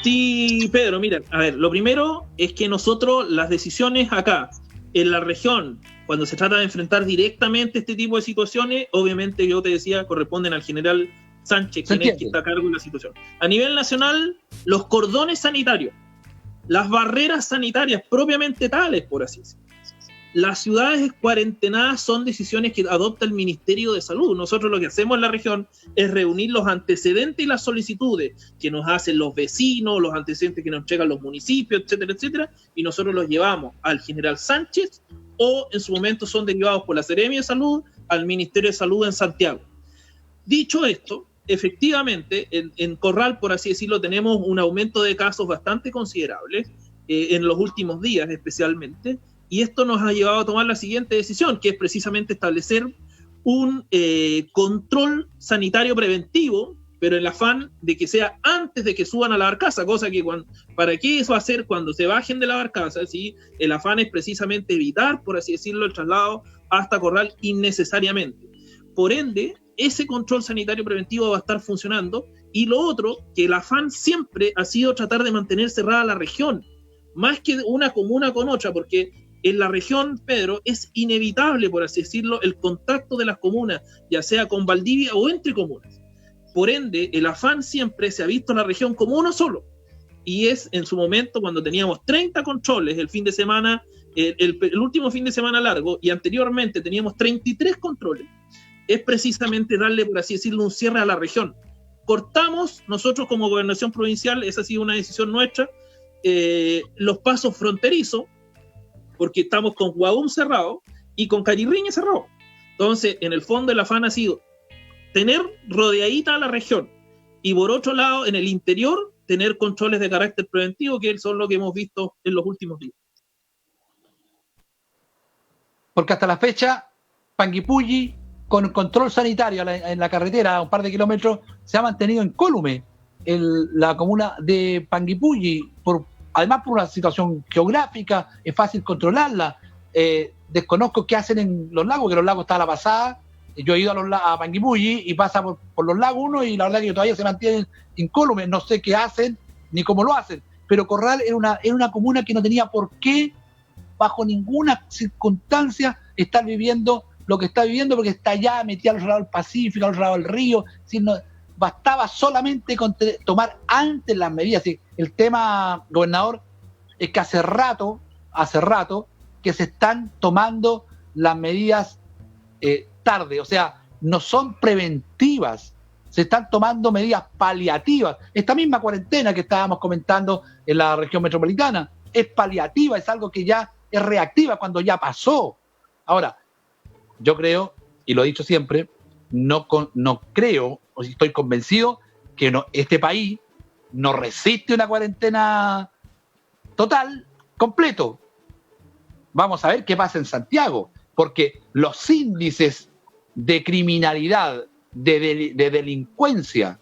Sí, Pedro, mira, a ver, lo primero es que nosotros las decisiones acá, en la región, cuando se trata de enfrentar directamente este tipo de situaciones, obviamente, yo te decía, corresponden al general Sánchez, quien es que está a cargo de la situación. A nivel nacional, los cordones sanitarios, las barreras sanitarias propiamente tales, por así decirlo. Las ciudades cuarentenadas son decisiones que adopta el Ministerio de Salud. Nosotros lo que hacemos en la región es reunir los antecedentes y las solicitudes que nos hacen los vecinos, los antecedentes que nos entregan los municipios, etcétera, etcétera, y nosotros los llevamos al general Sánchez, o en su momento son derivados por la Seremia de Salud al Ministerio de Salud en Santiago. Dicho esto, efectivamente, en Corral, por así decirlo, tenemos un aumento de casos bastante considerable en los últimos días especialmente, y esto nos ha llevado a tomar la siguiente decisión, que es precisamente establecer un control sanitario preventivo, pero en el afán de que sea antes de que suban a la barcaza, cosa que ¿para qué eso hacer cuando se bajen de la barcaza? ¿Sí? El afán es precisamente evitar, por así decirlo, el traslado hasta Corral innecesariamente. Por ende, ese control sanitario preventivo va a estar funcionando, y lo otro, que el afán siempre ha sido tratar de mantener cerrada la región, más que una comuna con otra, porque En la región, Pedro, es inevitable, por así decirlo, el contacto de las comunas, ya sea con Valdivia o entre comunas. Por ende, el afán siempre se ha visto en la región como uno solo. Y es en su momento cuando teníamos 30 controles el fin de semana, el último fin de semana largo, y anteriormente teníamos 33 controles. Es precisamente darle, por así decirlo, un cierre a la región. Cortamos, nosotros como gobernación provincial, esa ha sido una decisión nuestra, los pasos fronterizos, porque estamos con Guadum cerrado y con Carirriñe cerrado. Entonces, en el fondo, el afán ha sido tener rodeadita a la región y, por otro lado, en el interior, tener controles de carácter preventivo, que son lo que hemos visto en los últimos días. Porque hasta la fecha, Panguipulli, con control sanitario en la carretera a un par de kilómetros, se ha mantenido incólume la comuna de Panguipulli, además por una situación geográfica, es fácil controlarla. Desconozco qué hacen en los lagos, que los lagos está a la pasada. Yo he ido a Panguipulli y pasa por los lagos uno, y la verdad que todavía se mantienen incólumes, no sé qué hacen ni cómo lo hacen. Pero Corral era una comuna que no tenía por qué, bajo ninguna circunstancia, estar viviendo lo que está viviendo, porque está allá metida al otro lado del Pacífico, al otro lado del río. Bastaba solamente con tomar antes las medidas. El tema, gobernador, es que hace rato que se están tomando las medidas tarde, o sea, no son preventivas, se están tomando medidas paliativas. Esta misma cuarentena que estábamos comentando en la región metropolitana es paliativa, es algo que ya es reactiva cuando ya pasó. Ahora, yo creo, y lo he dicho siempre, no creo, o estoy convencido que este país no resiste una cuarentena total, completo. Vamos a ver qué pasa en Santiago, porque los índices de criminalidad, de delincuencia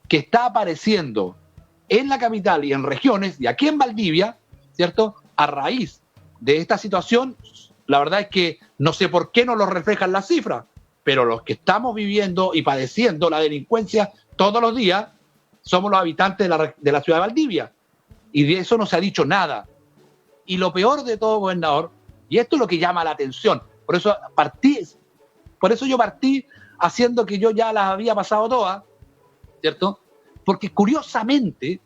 que está apareciendo en la capital y en regiones, y aquí en Valdivia, ¿cierto? A raíz de esta situación, la verdad es que no sé por qué no lo reflejan las cifras, pero los que estamos viviendo y padeciendo la delincuencia todos los días somos los habitantes de la ciudad de Valdivia, y de eso no se ha dicho nada. Y lo peor de todo, gobernador, y esto es lo que llama la atención, por eso yo partí haciendo que yo ya las había pasado todas, ¿cierto? Porque curiosamente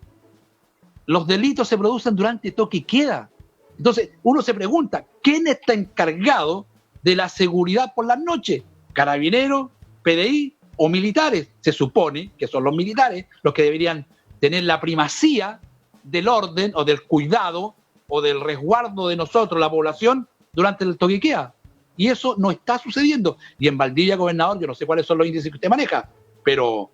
los delitos se producen durante toque y queda. Entonces uno se pregunta, ¿quién está encargado de la seguridad por las noches? ¿Carabineros, PDI o militares? Se supone que son los militares los que deberían tener la primacía del orden o del cuidado o del resguardo de nosotros, la población, durante el toque y queda. Y eso no está sucediendo. Y en Valdivia, gobernador, yo no sé cuáles son los índices que usted maneja, pero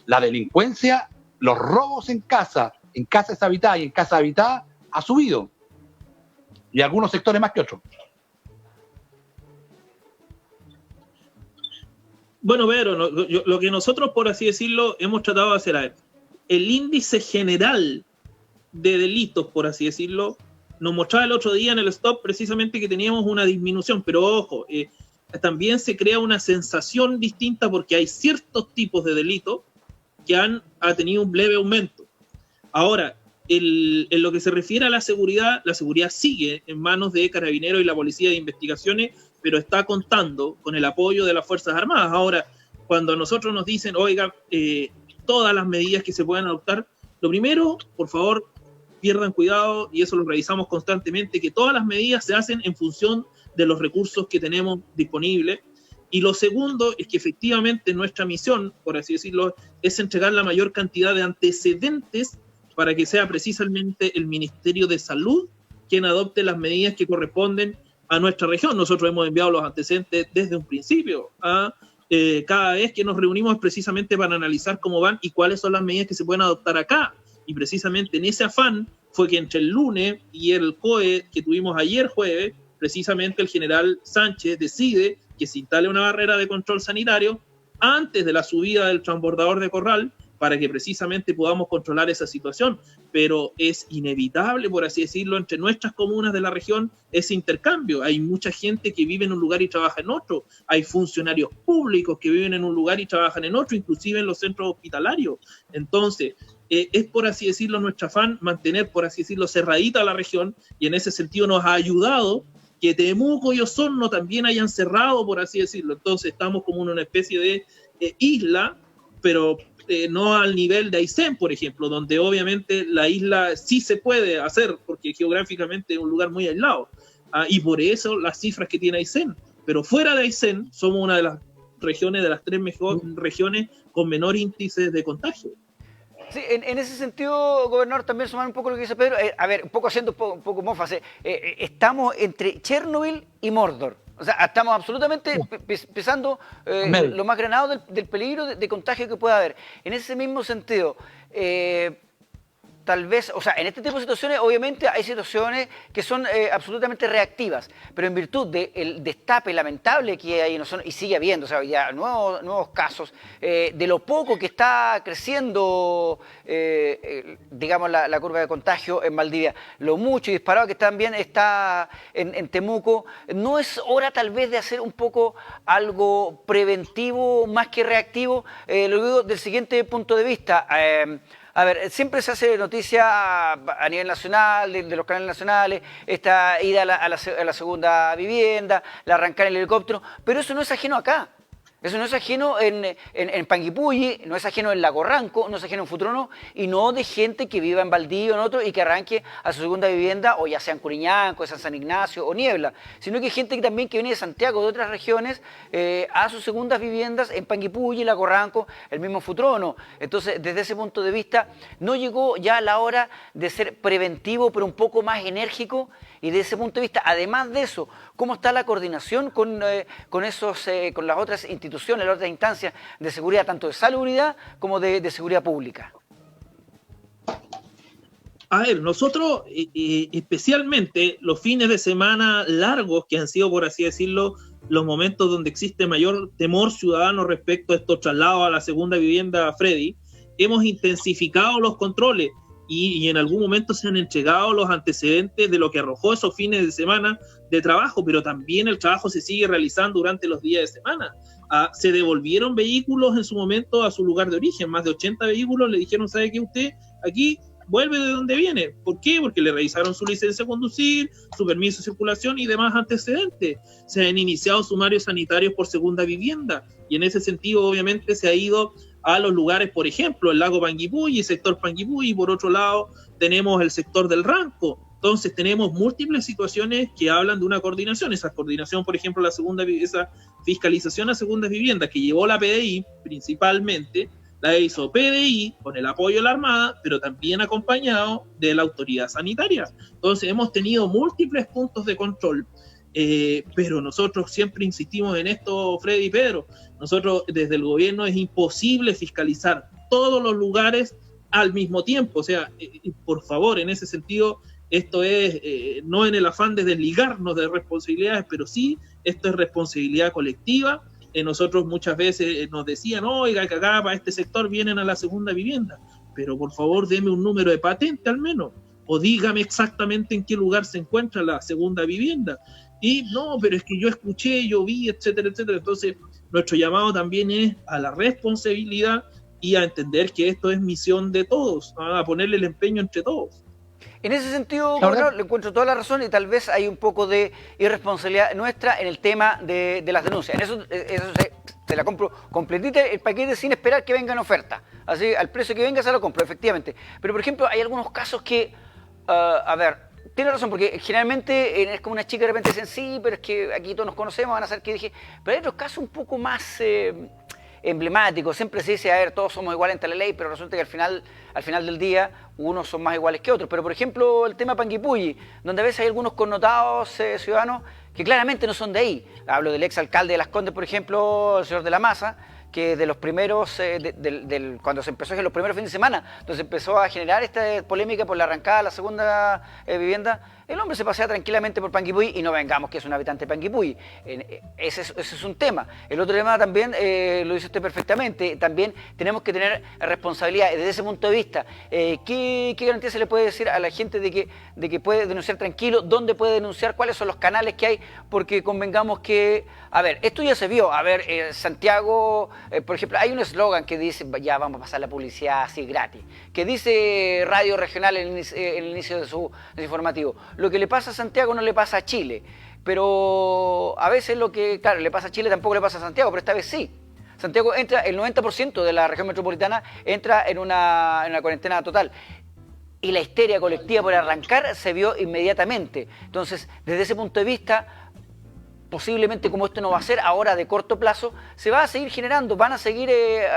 la delincuencia, los robos en casa deshabitada y en casa habitada, ha subido. Y algunos sectores más que otros. Bueno, Pedro, lo que nosotros, por así decirlo, hemos tratado de hacer, el índice general de delitos, por así decirlo, nos mostraba el otro día en el stop precisamente que teníamos una disminución, pero ojo, también se crea una sensación distinta porque hay ciertos tipos de delitos que han tenido un leve aumento. Ahora, en lo que se refiere a la seguridad sigue en manos de Carabineros y la Policía de Investigaciones, pero está contando con el apoyo de las Fuerzas Armadas. Ahora, cuando a nosotros nos dicen, oiga, todas las medidas que se puedan adoptar, lo primero, por favor, pierdan cuidado, y eso lo revisamos constantemente, que todas las medidas se hacen en función de los recursos que tenemos disponibles. Y lo segundo es que efectivamente nuestra misión, por así decirlo, es entregar la mayor cantidad de antecedentes para que sea precisamente el Ministerio de Salud quien adopte las medidas que corresponden a nuestra región. Nosotros hemos enviado los antecedentes desde un principio. Cada vez que nos reunimos es precisamente para analizar cómo van y cuáles son las medidas que se pueden adoptar acá. Y precisamente en ese afán fue que entre el lunes y el COE que tuvimos ayer jueves, precisamente el general Sánchez decide que se instale una barrera de control sanitario antes de la subida del transbordador de Corral para que precisamente podamos controlar esa situación. Pero es inevitable, por así decirlo, entre nuestras comunas de la región ese intercambio. Hay mucha gente que vive en un lugar y trabaja en otro. Hay funcionarios públicos que viven en un lugar y trabajan en otro, inclusive en los centros hospitalarios. Entonces, es, por así decirlo, nuestro afán mantener, por así decirlo, cerradita la región, y en ese sentido nos ha ayudado que Temuco y Osorno también hayan cerrado, por así decirlo. Entonces estamos como en una especie de isla, pero no al nivel de Aysén, por ejemplo, donde obviamente la isla sí se puede hacer, porque geográficamente es un lugar muy aislado. Y por eso las cifras que tiene Aysén. Pero fuera de Aysén, somos una de las regiones, de las 3 regiones con menor índice de contagio. Sí, en ese sentido, gobernador, también sumar un poco lo que dice Pedro, a ver, un poco haciendo un poco mofas, estamos entre Chernobyl y Mordor. O sea, estamos absolutamente pisando lo más granado del peligro de contagio que pueda haber. En ese mismo sentido, tal vez, o sea, en este tipo de situaciones, obviamente hay situaciones que son absolutamente reactivas, pero en virtud del destape lamentable que hay y sigue habiendo, o sea, ya nuevos casos, de lo poco que está creciendo, digamos, la curva de contagio en Valdivia, lo mucho y disparado que también está en Temuco, ¿no es hora tal vez de hacer un poco algo preventivo más que reactivo? Lo digo del siguiente punto de vista. A ver, siempre se hace noticia a nivel nacional, de los canales nacionales, esta ida a la segunda vivienda, la arrancar en el helicóptero, pero eso no es ajeno acá. Eso no es ajeno en Panguipulli, no es ajeno en Lago Ranco, no es ajeno en Futrono, y no de gente que viva en Valdivia o en otro y que arranque a su segunda vivienda, o ya sea en Curiñanco, San Ignacio o Niebla, sino que hay gente que también que viene de Santiago, de otras regiones, a sus segundas viviendas en Panguipulli, Lago Ranco, el mismo Futrono. Entonces, desde ese punto de vista, no llegó ya la hora de ser preventivo, pero un poco más enérgico, y desde ese punto de vista, además de eso, ¿cómo está la coordinación con las otras instituciones, las otras instancias de seguridad, tanto de salubridad como de seguridad pública? A ver, nosotros, especialmente los fines de semana largos, que han sido, por así decirlo, los momentos donde existe mayor temor ciudadano respecto a estos traslados a la segunda vivienda, Freddy, hemos intensificado los controles y en algún momento se han entregado los antecedentes de lo que arrojó esos fines de semana de trabajo, pero también el trabajo se sigue realizando durante los días de semana. Se devolvieron vehículos en su momento a su lugar de origen, más de 80 vehículos, le dijeron, ¿sabe qué usted? Aquí vuelve de donde viene. ¿Por qué? Porque le revisaron su licencia de conducir, su permiso de circulación y demás antecedentes. Se han iniciado sumarios sanitarios por segunda vivienda y en ese sentido obviamente se ha ido a los lugares, por ejemplo, el lago Panguipulli, el sector Panguipulli, y por otro lado tenemos el sector del Ranco. Entonces tenemos múltiples situaciones que hablan de una coordinación. Esa coordinación, por ejemplo, esa fiscalización a segundas viviendas que llevó la PDI principalmente, la hizo PDI con el apoyo de la Armada, pero también acompañado de la autoridad sanitaria. Entonces hemos tenido múltiples puntos de control, pero nosotros siempre insistimos en esto, Freddy y Pedro. Nosotros desde el gobierno es imposible fiscalizar todos los lugares al mismo tiempo. O sea, por favor, en ese sentido, esto es no en el afán de desligarnos de responsabilidades, pero sí, esto es responsabilidad colectiva. Nosotros muchas veces nos decían, oiga, que acá para este sector vienen a la segunda vivienda, pero por favor deme un número de patente al menos, o dígame exactamente en qué lugar se encuentra la segunda vivienda. Y no, pero es que yo escuché, yo vi, etcétera, etcétera. Entonces, nuestro llamado también es a la responsabilidad y a entender que esto es misión de todos, a ponerle el empeño entre todos. En ese sentido, gobernador, le encuentro toda la razón y tal vez hay un poco de irresponsabilidad nuestra en el tema de las denuncias. En eso se la compro completita el paquete sin esperar que venga en oferta. Así, al precio que venga se lo compro, efectivamente. Pero, por ejemplo, hay algunos casos que, a ver, tiene razón, porque generalmente es como una chica de repente dicen, sí, pero es que aquí todos nos conocemos, van a saber qué dije. Pero hay otros casos un poco más emblemáticos. Siempre se dice, a ver, todos somos iguales ante la ley, pero resulta que al final del día unos son más iguales que otros. Pero, por ejemplo, el tema Panguipulli, donde a veces hay algunos connotados ciudadanos que claramente no son de ahí. Hablo del exalcalde de Las Condes, por ejemplo, el señor de la Maza, que de los primeros, cuando se empezó en los primeros fines de semana, entonces empezó a generar esta polémica por la arrancada de la segunda vivienda, el hombre se pasea tranquilamente por Panguipulli y no vengamos que es un habitante de Panguipulli. Ese es un tema. El otro tema también, lo dice usted perfectamente, también tenemos que tener responsabilidad desde ese punto de vista. ¿Qué garantía se le puede decir a la gente de que puede denunciar tranquilo? ¿Dónde puede denunciar? ¿Cuáles son los canales que hay? Porque convengamos que, a ver, esto ya se vio. A ver, Santiago, por ejemplo, hay un eslogan que dice, ya vamos a pasar la publicidad así gratis, que dice Radio Regional en el inicio de su informativo. Lo que le pasa a Santiago no le pasa a Chile. pero a veces lo que, claro, le pasa a Chile tampoco le pasa a Santiago, pero esta vez sí. Santiago entra, el 90% de la región metropolitana entra en una cuarentena total. Y la histeria colectiva por arrancar se vio inmediatamente. Entonces, desde ese punto de vista, posiblemente como esto no va a ser ahora de corto plazo, se va a seguir generando, van a seguir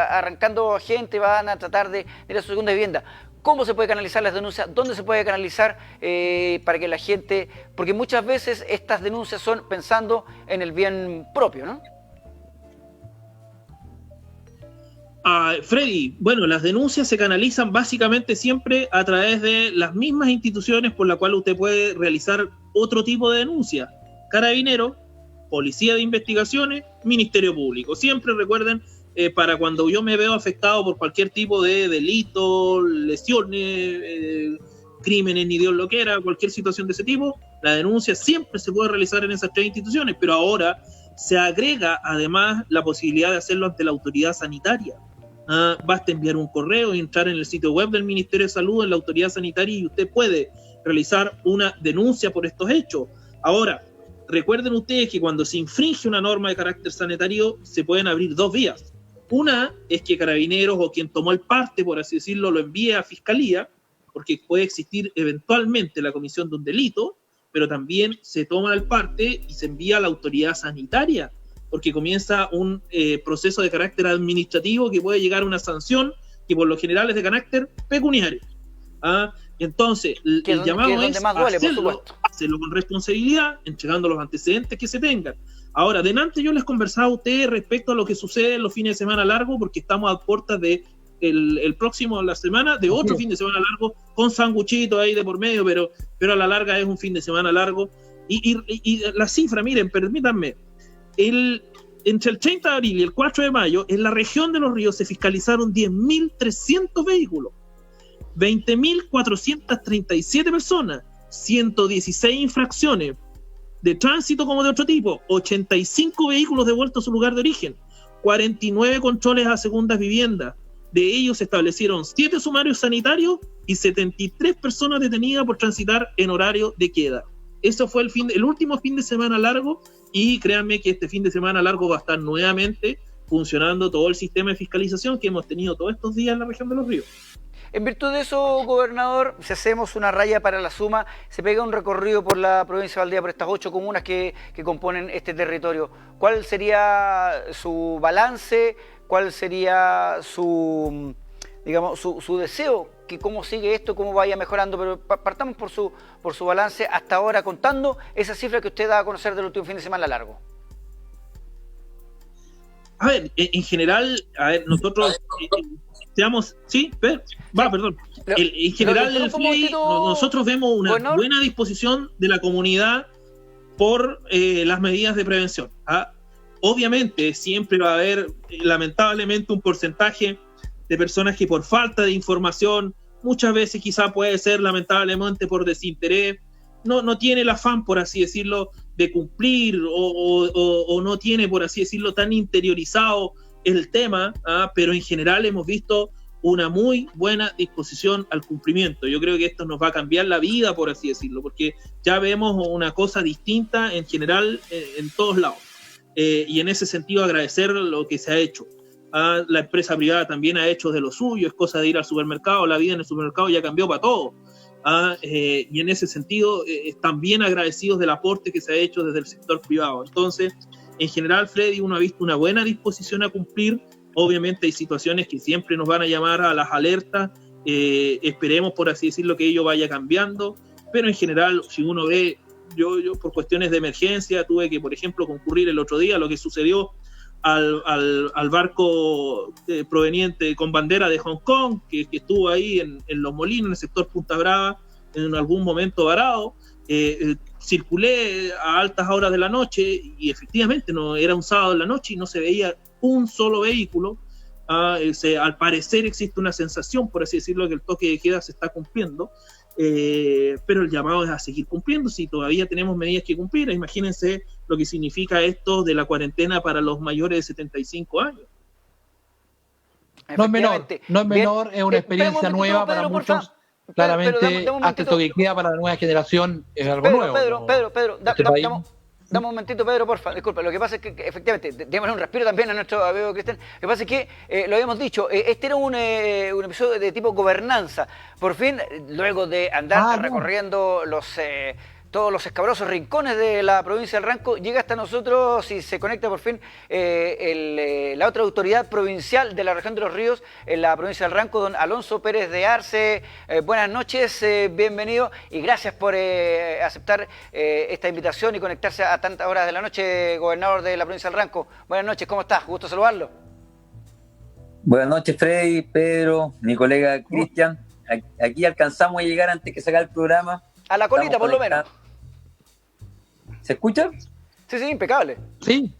arrancando gente, van a tratar de ir a su segunda vivienda. ¿Cómo se puede canalizar las denuncias? ¿Dónde se puede canalizar para que la gente...? Porque muchas veces estas denuncias son pensando en el bien propio, ¿no? Freddy, bueno, las denuncias se canalizan básicamente siempre a través de las mismas instituciones por las cuales usted puede realizar otro tipo de denuncia. Carabinero, Policía de Investigaciones, Ministerio Público. Siempre recuerden, para cuando yo me veo afectado por cualquier tipo de delito, lesiones, crímenes, ni Dios lo quiera, cualquier situación de ese tipo, la denuncia siempre se puede realizar en esas tres instituciones, pero ahora se agrega además la posibilidad de hacerlo ante la autoridad sanitaria. Basta enviar un correo y entrar en el sitio web del Ministerio de Salud, en la autoridad sanitaria, y usted puede realizar una denuncia por estos hechos. Ahora, recuerden ustedes que cuando se infringe una norma de carácter sanitario, se pueden abrir dos vías. Una es que Carabineros o quien tomó el parte, por así decirlo, lo envíe a Fiscalía, porque puede existir eventualmente la comisión de un delito, pero también se toma el parte y se envía a la autoridad sanitaria, porque comienza un proceso de carácter administrativo que puede llegar a una sanción que por lo general es de carácter pecuniario. Entonces, el llamado es hacerlo con responsabilidad, entregando los antecedentes que se tengan. Ahora, delante yo les conversaba a ustedes respecto a lo que sucede en los fines de semana largos, porque estamos a puertas de el próximo la semana, de otro fin de semana largo, con sanguchito ahí de por medio, pero a la larga es un fin de semana largo. Y la cifra, miren, permítanme, entre el 30 de abril y el 4 de mayo, en la región de Los Ríos se fiscalizaron 10.300 vehículos, 20.437 personas, 116 infracciones de tránsito como de otro tipo, 85 vehículos devueltos a su lugar de origen, 49 controles a segundas viviendas. De ellos se establecieron 7 sumarios sanitarios y 73 personas detenidas por transitar en horario de queda. Eso fue el último fin de semana largo, y créanme que este fin de semana largo va a estar nuevamente funcionando todo el sistema de fiscalización que hemos tenido todos estos días en la región de Los Ríos. En virtud de eso, gobernador, si hacemos una raya para la suma, se pega un recorrido por la provincia de Valdivia, por estas 8 comunas que componen este territorio. ¿Cuál sería su balance? ¿Cuál sería su deseo? Que cómo sigue esto, cómo vaya mejorando, pero partamos por su balance hasta ahora, contando esa cifra que usted da a conocer del último fin de semana largo. A ver, en general, nosotros perdón. En general, nosotros vemos una buena disposición de la comunidad por las medidas de prevención. Obviamente, siempre va a haber, lamentablemente, un porcentaje de personas que por falta de información, muchas veces quizá puede ser lamentablemente por desinterés, no tiene el afán, por así decirlo, de cumplir o no tiene, por así decirlo, tan interiorizado el tema, pero en general hemos visto una muy buena disposición al cumplimiento. Yo creo que esto nos va a cambiar la vida, por así decirlo, porque ya vemos una cosa distinta en general en todos lados. Y en ese sentido agradecer lo que se ha hecho. La empresa privada también ha hecho de lo suyo, es cosa de ir al supermercado, la vida en el supermercado ya cambió para todo. Y en ese sentido están bien agradecidos del aporte que se ha hecho desde el sector privado. Entonces, en general, Freddy, uno ha visto una buena disposición a cumplir. Obviamente hay situaciones que siempre nos van a llamar a las alertas, esperemos, por así decirlo, que ello vaya cambiando, pero en general, si uno ve, yo por cuestiones de emergencia tuve que, por ejemplo, concurrir el otro día a lo que sucedió al barco proveniente con bandera de Hong Kong, que estuvo ahí en Los Molinos, en el sector Punta Brava, en algún momento varado. Circulé a altas horas de la noche y efectivamente no era un sábado en la noche y no se veía un solo vehículo. Al parecer existe una sensación, por así decirlo, que el toque de queda se está cumpliendo, pero el llamado es a seguir cumpliendo. Si todavía tenemos medidas que cumplir, imagínense lo que significa esto de la cuarentena para los mayores de 75 años. No es menor, es una experiencia nueva para muchos. Claramente, hasta el toque de queda para la nueva generación es algo nuevo. Pedro, dame un momentito, Pedro, porfa. Disculpa, lo que pasa es que efectivamente, démosle un respiro también a nuestro amigo Cristian. Lo que pasa es que, lo habíamos dicho, este era un episodio de tipo gobernanza. Por fin, luego de andar recorriendo todos los escabrosos rincones de la provincia del Ranco, llega hasta nosotros y se conecta por fin la otra autoridad provincial de la región de los Ríos, en la provincia del Ranco, don Alonso Pérez de Arce. Buenas noches, bienvenido y gracias por aceptar esta invitación y conectarse a tantas horas de la noche, gobernador de la provincia del Ranco. Buenas noches, ¿cómo estás? Gusto saludarlo. Buenas noches, Freddy, Pedro, mi colega Cristian. Aquí alcanzamos a llegar antes que se acabe el programa. A la colita, por lo menos. ¿Se escucha? Sí, impecable. Sí,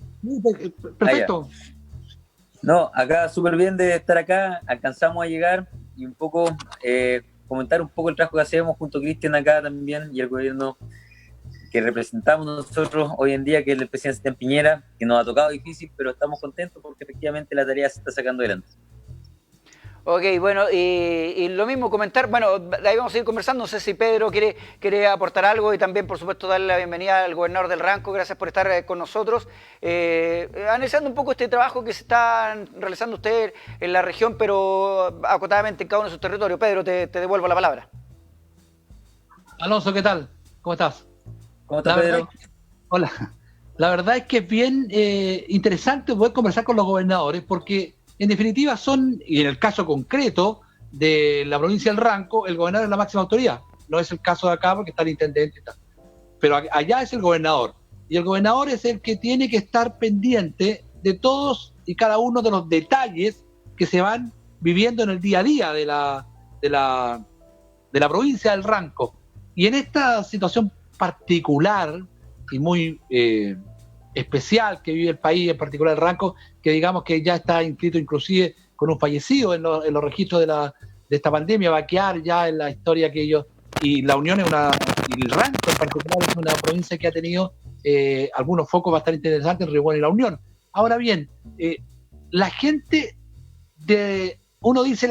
perfecto. No, acá súper bien de estar acá, alcanzamos a llegar y un poco comentar un poco el trabajo que hacemos junto a Cristian acá también y el gobierno que representamos nosotros hoy en día, que es el presidente Sebastián Piñera, que nos ha tocado difícil, pero estamos contentos porque efectivamente la tarea se está sacando adelante. Ok, bueno, y lo mismo comentar, bueno, ahí vamos a ir conversando, no sé si Pedro quiere aportar algo y también, por supuesto, darle la bienvenida al gobernador del Ranco, gracias por estar con nosotros, analizando un poco este trabajo que se está realizando usted en la región, pero acotadamente en cada uno de sus territorios. Pedro, te devuelvo la palabra. Alonso, ¿qué tal? ¿Cómo estás? ¿Cómo estás, Pedro? Hola. La verdad es que es bien interesante poder conversar con los gobernadores porque en definitiva son, y en el caso concreto de la provincia del Ranco, el gobernador es la máxima autoridad. No es el caso de acá porque está el intendente y tal. Pero allá es el gobernador. Y el gobernador es el que tiene que estar pendiente de todos y cada uno de los detalles que se van viviendo en el día a día de la provincia del Ranco. Y en esta situación particular y muy especial que vive el país, en particular el Ranco, que digamos que ya está inscrito inclusive con un fallecido en los registros de esta pandemia, va a quedar ya en la historia que ellos, y la Unión y el Ranco en particular es una provincia que ha tenido algunos focos bastante interesantes, el Río Bueno y la Unión. Ahora bien, la gente uno dice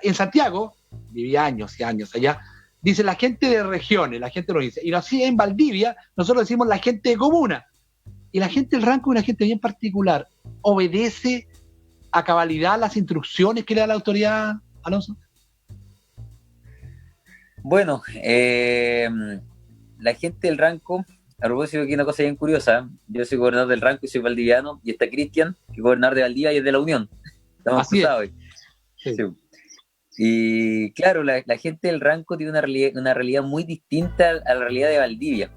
en Santiago, vivía años y años allá, dice la gente de regiones, la gente lo dice, y así en Valdivia nosotros decimos la gente de comuna. Y la gente del Ranco es una gente bien particular. ¿Obedece a cabalidad las instrucciones que le da la autoridad, Alonso? Bueno, la gente del Ranco, a propósito de aquí una cosa bien curiosa, yo soy gobernador del Ranco y soy valdiviano, y está Cristian, que es gobernador de Valdivia y es de la Unión. Estamos cruzados hoy. Sí. Y claro, la gente del Ranco tiene una realidad muy distinta a la realidad de Valdivia.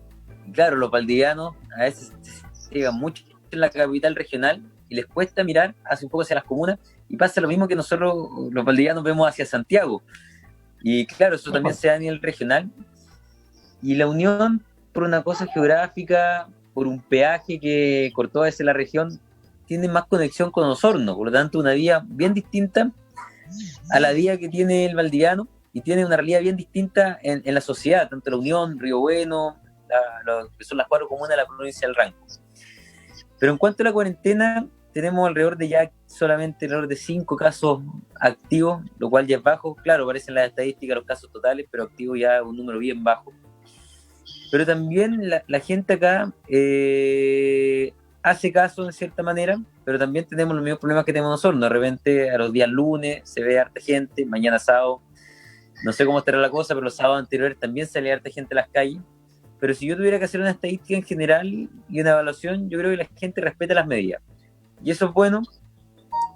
Y claro, los valdivianos a veces se llegan mucho en la capital regional y les cuesta mirar hacia un poco hacia las comunas, y pasa lo mismo que nosotros los valdivianos vemos hacia Santiago. Y claro, eso también se da a nivel regional. Y la Unión, por una cosa geográfica, por un peaje que cortó desde la región, tiene más conexión con Osorno, por lo tanto una vía bien distinta a la vía que tiene el valdiviano, y tiene una realidad bien distinta en la sociedad, tanto la Unión, Río Bueno, que son las 4 comunas de la provincia del Ranco. Pero en cuanto a la cuarentena, tenemos alrededor de 5 casos activos, lo cual ya es bajo. Claro, aparecen las estadísticas los casos totales, pero activos ya es un número bien bajo. Pero también la gente acá hace caso en cierta manera, pero también tenemos los mismos problemas que tenemos nosotros. De repente, a los días lunes se ve harta gente, mañana sábado, no sé cómo estará la cosa, pero los sábados anteriores también sale harta gente a las calles. Pero si yo tuviera que hacer una estadística en general y una evaluación, yo creo que la gente respeta las medidas. Y eso es bueno,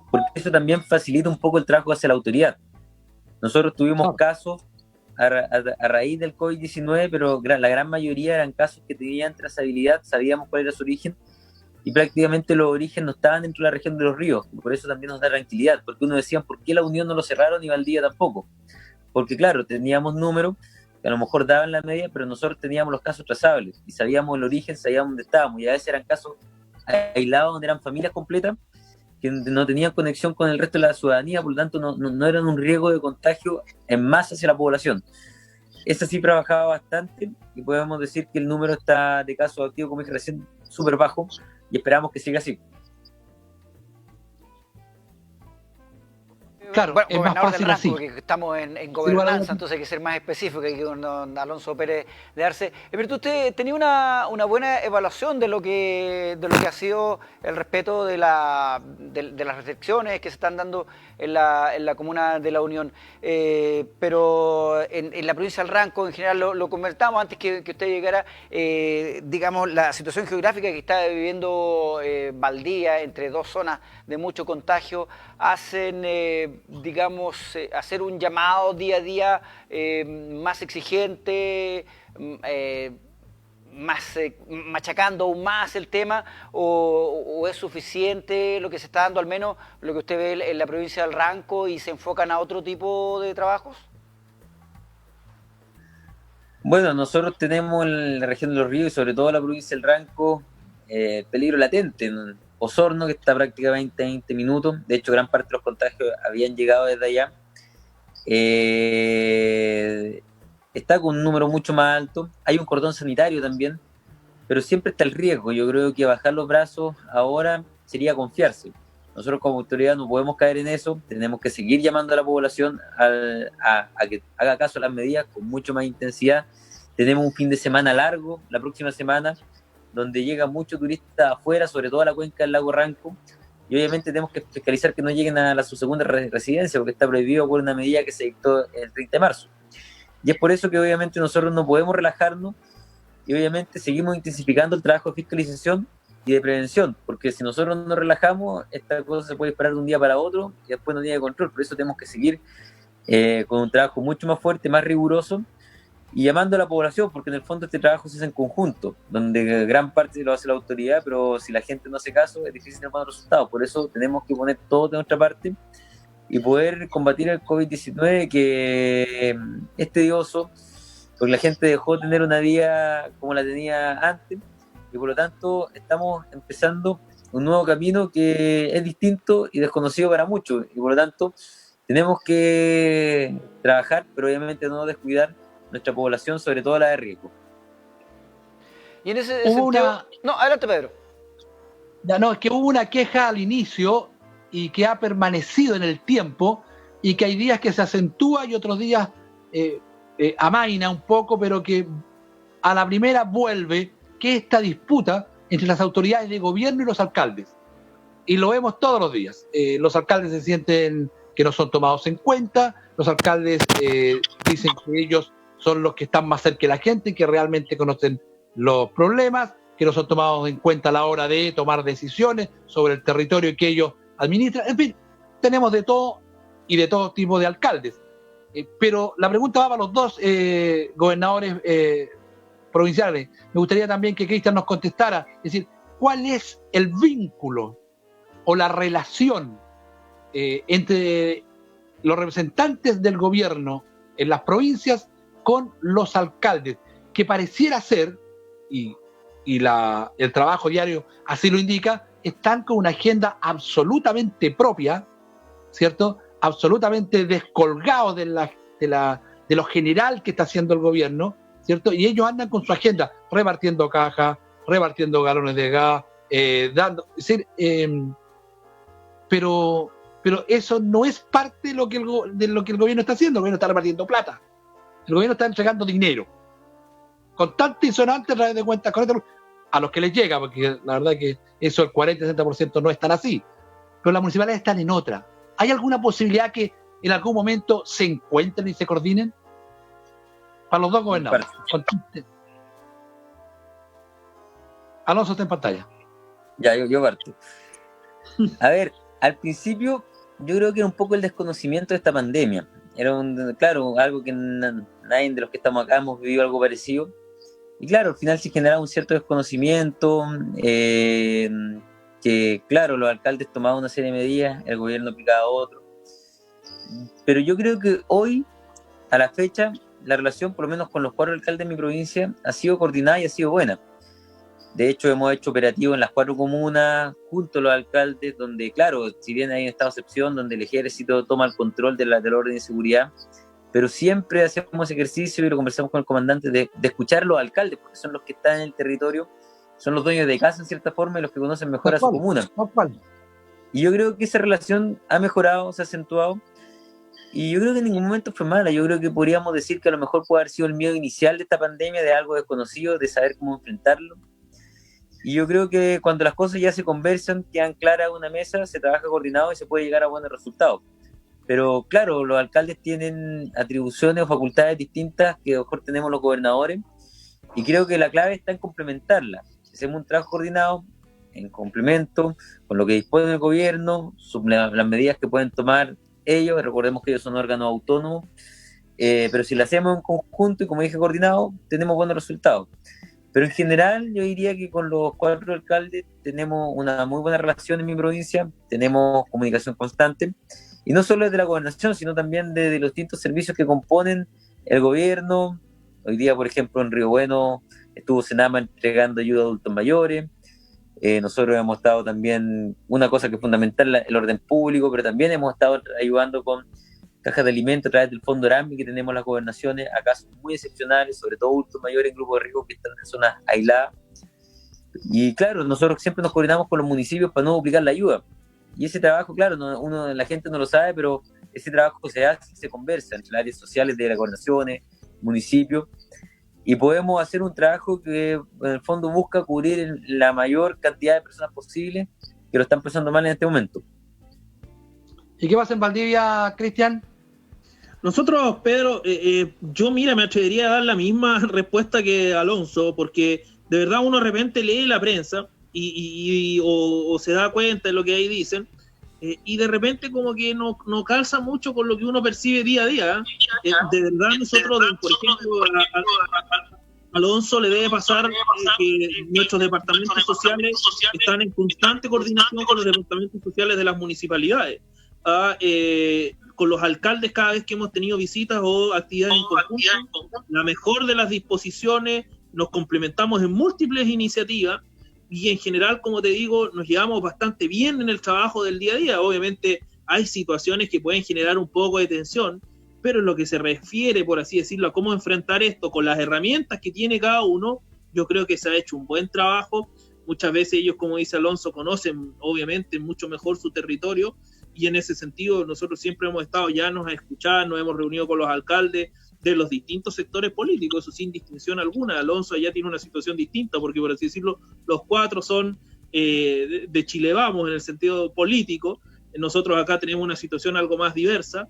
porque eso también facilita un poco el trabajo hacia la autoridad. Nosotros tuvimos casos a raíz del COVID-19, pero la gran mayoría eran casos que tenían trazabilidad, sabíamos cuál era su origen, y prácticamente los orígenes no estaban dentro de la región de los ríos. Y por eso también nos da tranquilidad, porque uno decía, ¿por qué la Unión no lo cerraron y Valdivia tampoco? Porque claro, teníamos números que a lo mejor daban la media, pero nosotros teníamos los casos trazables y sabíamos el origen, sabíamos dónde estábamos, y a veces eran casos aislados donde eran familias completas que no tenían conexión con el resto de la ciudadanía, por lo tanto no eran un riesgo de contagio en masa hacia la población. Esa cifra bajaba bastante y podemos decir que el número de casos activos, como dije recién, súper bajo, y esperamos que siga así. Claro, bueno, es más gobernador fácil del Ranco, así. porque estamos en gobernanza, entonces hay que ser más específico, hay que con don Alonso Pérez de Arce. Pero usted tenía una buena evaluación de lo que ha sido el respeto de las restricciones que se están dando en la comuna de La Unión. Pero en la provincia del Ranco, en general, lo comentamos antes que usted llegara, digamos, la situación geográfica que está viviendo Valdía, entre dos zonas de mucho contagio, hacen, digamos, hacer un llamado día a día más exigente, más machacando aún más el tema, o es suficiente lo que se está dando, al menos lo que usted ve en la provincia del Ranco, y se enfocan a otro tipo de trabajos? Bueno, nosotros tenemos en la región de Los Ríos y sobre todo la provincia del Ranco peligro latente. En Osorno, que está prácticamente a 20 minutos, de hecho gran parte de los contagios habían llegado desde allá, está con un número mucho más alto. Hay un cordón sanitario también, pero siempre está el riesgo. Yo creo que bajar los brazos ahora sería confiarse. Nosotros como autoridad no podemos caer en eso, tenemos que seguir llamando a la población a que haga caso a las medidas con mucho más intensidad. Tenemos un fin de semana largo la próxima semana, donde llegan muchos turistas afuera, sobre todo a la cuenca del lago Ranco, y obviamente tenemos que fiscalizar que no lleguen a su segunda residencia, porque está prohibido por una medida que se dictó el 30 de marzo. Y es por eso que obviamente nosotros no podemos relajarnos, y obviamente seguimos intensificando el trabajo de fiscalización y de prevención, porque si nosotros nos relajamos, esta cosa se puede disparar de un día para otro y después no tiene control. Por eso tenemos que seguir con un trabajo mucho más fuerte, más riguroso, y llamando a la población, porque en el fondo este trabajo se hace en conjunto, donde gran parte lo hace la autoridad, pero si la gente no hace caso es difícil tener buenos resultados. Por eso tenemos que poner todo de nuestra parte y poder combatir el COVID-19, que es tedioso, porque la gente dejó de tener una vida como la tenía antes, y por lo tanto estamos empezando un nuevo camino que es distinto y desconocido para muchos, y por lo tanto tenemos que trabajar, pero obviamente no descuidar nuestra población, sobre todo la de riesgo. Y en ese sentido... No, adelante, Pedro. Ya, no, es que hubo una queja al inicio y que ha permanecido en el tiempo, y que hay días que se acentúa y otros días amaina un poco, pero que a la primera vuelve, que esta disputa entre las autoridades de gobierno y los alcaldes. Y lo vemos todos los días. Los alcaldes se sienten que no son tomados en cuenta, los alcaldes dicen que ellos son los que están más cerca de la gente, que realmente conocen los problemas, que no son tomados en cuenta a la hora de tomar decisiones sobre el territorio que ellos administran. En fin, tenemos de todo y de todo tipo de alcaldes. Pero la pregunta va para los dos gobernadores provinciales. Me gustaría también que Cristian nos contestara, es decir, ¿cuál es el vínculo o la relación entre los representantes del gobierno en las provincias con los alcaldes, que pareciera ser, y el trabajo diario así lo indica, están con una agenda absolutamente propia, ¿cierto? Absolutamente descolgados de lo general que está haciendo el gobierno, ¿cierto? Y ellos andan con su agenda, repartiendo cajas, repartiendo galones de gas, dando... Es decir, pero eso no es parte de lo que el gobierno está haciendo. El gobierno está repartiendo plata. El gobierno está entregando dinero. Constante y sonante a través de cuentas corrientes a los que les llega, porque la verdad que eso, el 40-60% no es tan así. Pero las municipalidades están en otra. ¿Hay alguna posibilidad que en algún momento se encuentren y se coordinen? Para los dos gobernadores. Alonso está en pantalla. Ya, yo parto. A ver, al principio yo creo que era un poco el desconocimiento de esta pandemia. Era claro, algo que nadie de los que estamos acá hemos vivido algo parecido. Y claro, al final se generaba un cierto desconocimiento, que claro, los alcaldes tomaban una serie de medidas, el gobierno aplicaba otro. Pero yo creo que hoy, a la fecha, la relación, por lo menos con los 4 alcaldes de mi provincia, ha sido coordinada y ha sido buena. De hecho, hemos hecho operativos en las 4 comunas, junto a los alcaldes, donde, claro, si bien hay un estado de excepción, donde el ejército toma el control del orden de seguridad, pero siempre hacemos ejercicio y lo conversamos con el comandante de escuchar a los alcaldes, porque son los que están en el territorio, son los dueños de casa en cierta forma y los que conocen mejor a su comuna. Y yo creo que esa relación ha mejorado, se ha acentuado. Y yo creo que en ningún momento fue mala. Yo creo que podríamos decir que a lo mejor puede haber sido el miedo inicial de esta pandemia, de algo desconocido, de saber cómo enfrentarlo. Y yo creo que cuando las cosas ya se conversan, quedan claras en una mesa, se trabaja coordinado y se puede llegar a buenos resultados. Pero claro, los alcaldes tienen atribuciones o facultades distintas que a lo mejor tenemos los gobernadores, y creo que la clave está en complementarlas. Si hacemos un trabajo coordinado, en complemento con lo que dispone el gobierno, las medidas que pueden tomar ellos, recordemos que ellos son órganos autónomos, pero si lo hacemos en conjunto y como dije coordinado, tenemos buenos resultados. Pero en general yo diría que con los 4 alcaldes tenemos una muy buena relación en mi provincia, tenemos comunicación constante, y no solo desde la gobernación, sino también desde los distintos servicios que componen el gobierno. Hoy día, por ejemplo, en Río Bueno estuvo Senama entregando ayuda a adultos mayores. Nosotros hemos estado también, una cosa que es fundamental, el orden público, pero también hemos estado ayudando con cajas de alimentos a través del Fondo Arami que tenemos las gobernaciones a casos muy excepcionales, sobre todo adultos mayores en grupos de riesgo que están en zonas aisladas. Y claro, nosotros siempre nos coordinamos con los municipios para no duplicar la ayuda. Y ese trabajo, claro, la gente no lo sabe, pero ese trabajo se hace y se conversa entre las áreas sociales de las gobernaciones, municipios, y podemos hacer un trabajo que en el fondo busca cubrir la mayor cantidad de personas posible que lo están pasando mal en este momento. ¿Y qué pasa en Valdivia, Cristian? Nosotros, Pedro, yo me atrevería a dar la misma respuesta que Alonso, porque de verdad uno de repente lee la prensa o se da cuenta de lo que ahí dicen, y de repente como que no calza mucho con lo que uno percibe día a día. De verdad nosotros, por ejemplo, a Alonso le debe pasar que nuestros departamentos sociales están en constante coordinación con los departamentos sociales de las municipalidades. Con los alcaldes, cada vez que hemos tenido visitas o actividades en conjunto, la mejor de las disposiciones, nos complementamos en múltiples iniciativas, y en general, como te digo, nos llevamos bastante bien en el trabajo del día a día. Obviamente hay situaciones que pueden generar un poco de tensión, pero en lo que se refiere, por así decirlo, a cómo enfrentar esto con las herramientas que tiene cada uno, yo creo que se ha hecho un buen trabajo. Muchas veces ellos, como dice Alonso, conocen obviamente mucho mejor su territorio, y en ese sentido nosotros siempre hemos estado llanos a escuchar, nos hemos reunido con los alcaldes de los distintos sectores políticos, eso sin distinción alguna. Alonso allá tiene una situación distinta, porque por así decirlo, los 4 son de Chile Vamos en el sentido político. Nosotros acá tenemos una situación algo más diversa,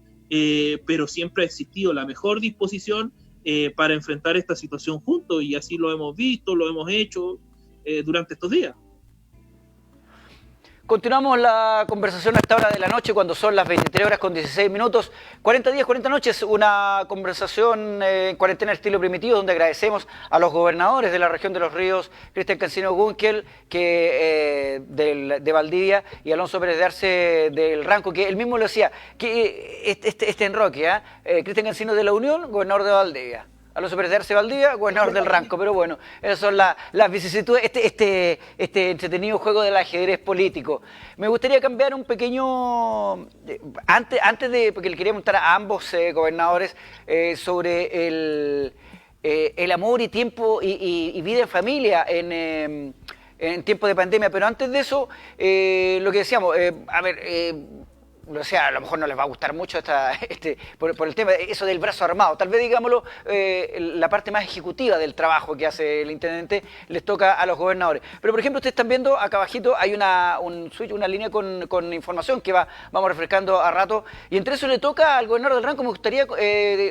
pero siempre ha existido la mejor disposición para enfrentar esta situación juntos, y así lo hemos visto, lo hemos hecho durante estos días. Continuamos la conversación a esta hora de la noche, cuando son las 23 horas con 16 minutos. 40 días, 40 noches, una conversación en cuarentena estilo primitivo, donde agradecemos a los gobernadores de la región de los Ríos, Cristian Cancino Gunkel, de Valdivia, y Alonso Pérez de Arce del Ranco, que él mismo lo decía, que este enroque, Cristian Cancino de la Unión, gobernador de Valdivia. Alonso Pérez de Arce Valdivia, gobernador del Ranco, pero bueno, esas son las vicisitudes, este entretenido juego del ajedrez político. Me gustaría cambiar un pequeño, antes de, porque le quería preguntar a ambos gobernadores sobre el amor y tiempo y vida en familia en tiempos de pandemia, pero antes de eso, lo que decíamos, o sea, a lo mejor no les va a gustar mucho por el tema, eso del brazo armado. Tal vez, digámoslo, la parte más ejecutiva del trabajo que hace el intendente les toca a los gobernadores. Pero, por ejemplo, ustedes están viendo acá abajito, hay un switch, una línea con información que vamos refrescando a rato, y entre eso le toca al gobernador del Ranco. Me gustaría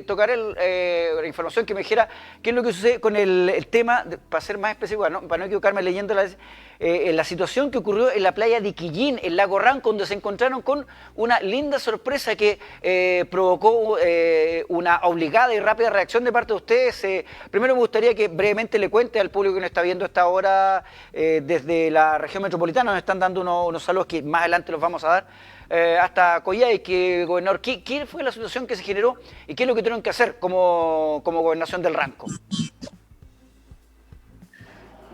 tocar la información que me dijera qué es lo que sucede con el tema, para ser más específico, para no equivocarme leyendo la situación que ocurrió en la playa de Iquillín, en Lago Ranco, donde se encontraron con una linda sorpresa que provocó una obligada y rápida reacción de parte de ustedes. Primero me gustaría que brevemente le cuente al público que nos está viendo a esta hora desde la región metropolitana. Nos están dando unos saludos que más adelante los vamos a dar, hasta Coyhaique, gobernador. ¿Qué fue la situación que se generó y qué es lo que tuvieron que hacer como gobernación del Ranco?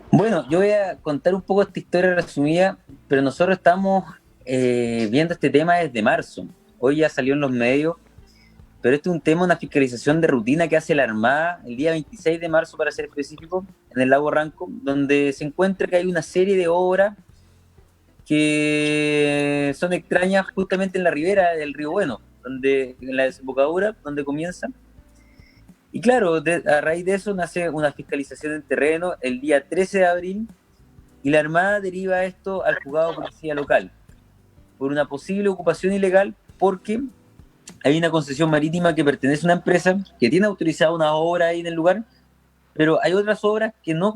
Bueno, yo voy a contar un poco esta historia resumida, pero nosotros estamos viendo este tema desde marzo. Hoy ya salió en los medios, pero este es un tema, una fiscalización de rutina que hace la Armada el día 26 de marzo, para ser específico, en el lago Ranco, donde se encuentra que hay una serie de obras que son extrañas justamente en la ribera del río Bueno, en la desembocadura, donde comienza. Y claro, a raíz de eso nace una fiscalización en terreno el día 13 de abril y la Armada deriva esto al juzgado de policía local por una posible ocupación ilegal, porque hay una concesión marítima que pertenece a una empresa que tiene autorizada una obra ahí en el lugar, pero hay otras obras que no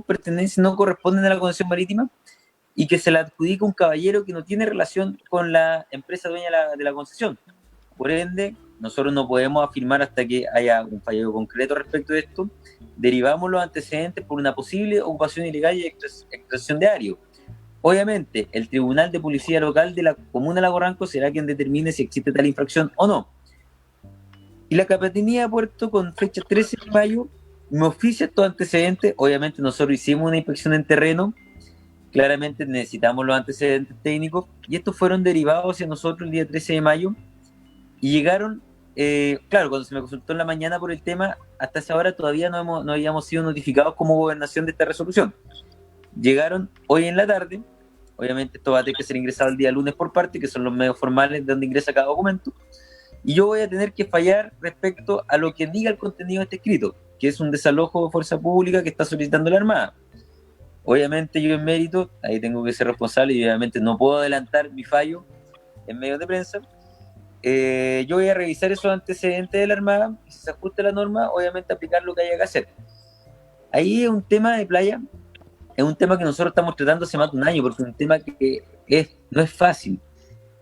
pertenecen, no corresponden a la concesión marítima y que se la adjudica un caballero que no tiene relación con la empresa dueña de la concesión. Por ende, nosotros no podemos afirmar hasta que haya un fallo concreto respecto de esto. Derivamos los antecedentes por una posible ocupación ilegal y extracción de área. Obviamente, el Tribunal de Policía Local de la Comuna de Lago Ranco será quien determine si existe tal infracción o no. Y la Capitanía de Puerto, con fecha 13 de mayo, me oficia estos antecedentes. Obviamente, nosotros hicimos una inspección en terreno. Claramente necesitamos los antecedentes técnicos. Y estos fueron derivados hacia nosotros el día 13 de mayo. Y llegaron, claro, cuando se me consultó en la mañana por el tema, hasta esa hora todavía no habíamos sido notificados como gobernación de esta resolución. Llegaron hoy en la tarde. Obviamente esto va a tener que ser ingresado el día lunes por parte, que son los medios formales de donde ingresa cada documento. Y yo voy a tener que fallar respecto a lo que diga el contenido de este escrito, que es un desalojo de fuerza pública que está solicitando la Armada. Obviamente yo en mérito, ahí tengo que ser responsable y obviamente no puedo adelantar mi fallo en medios de prensa. Yo voy a revisar esos antecedentes de la Armada y si se ajusta a la norma, obviamente aplicar lo que haya que hacer. Ahí es un tema de playa, es un tema que nosotros estamos tratando hace más de un año, porque es un tema que no es fácil.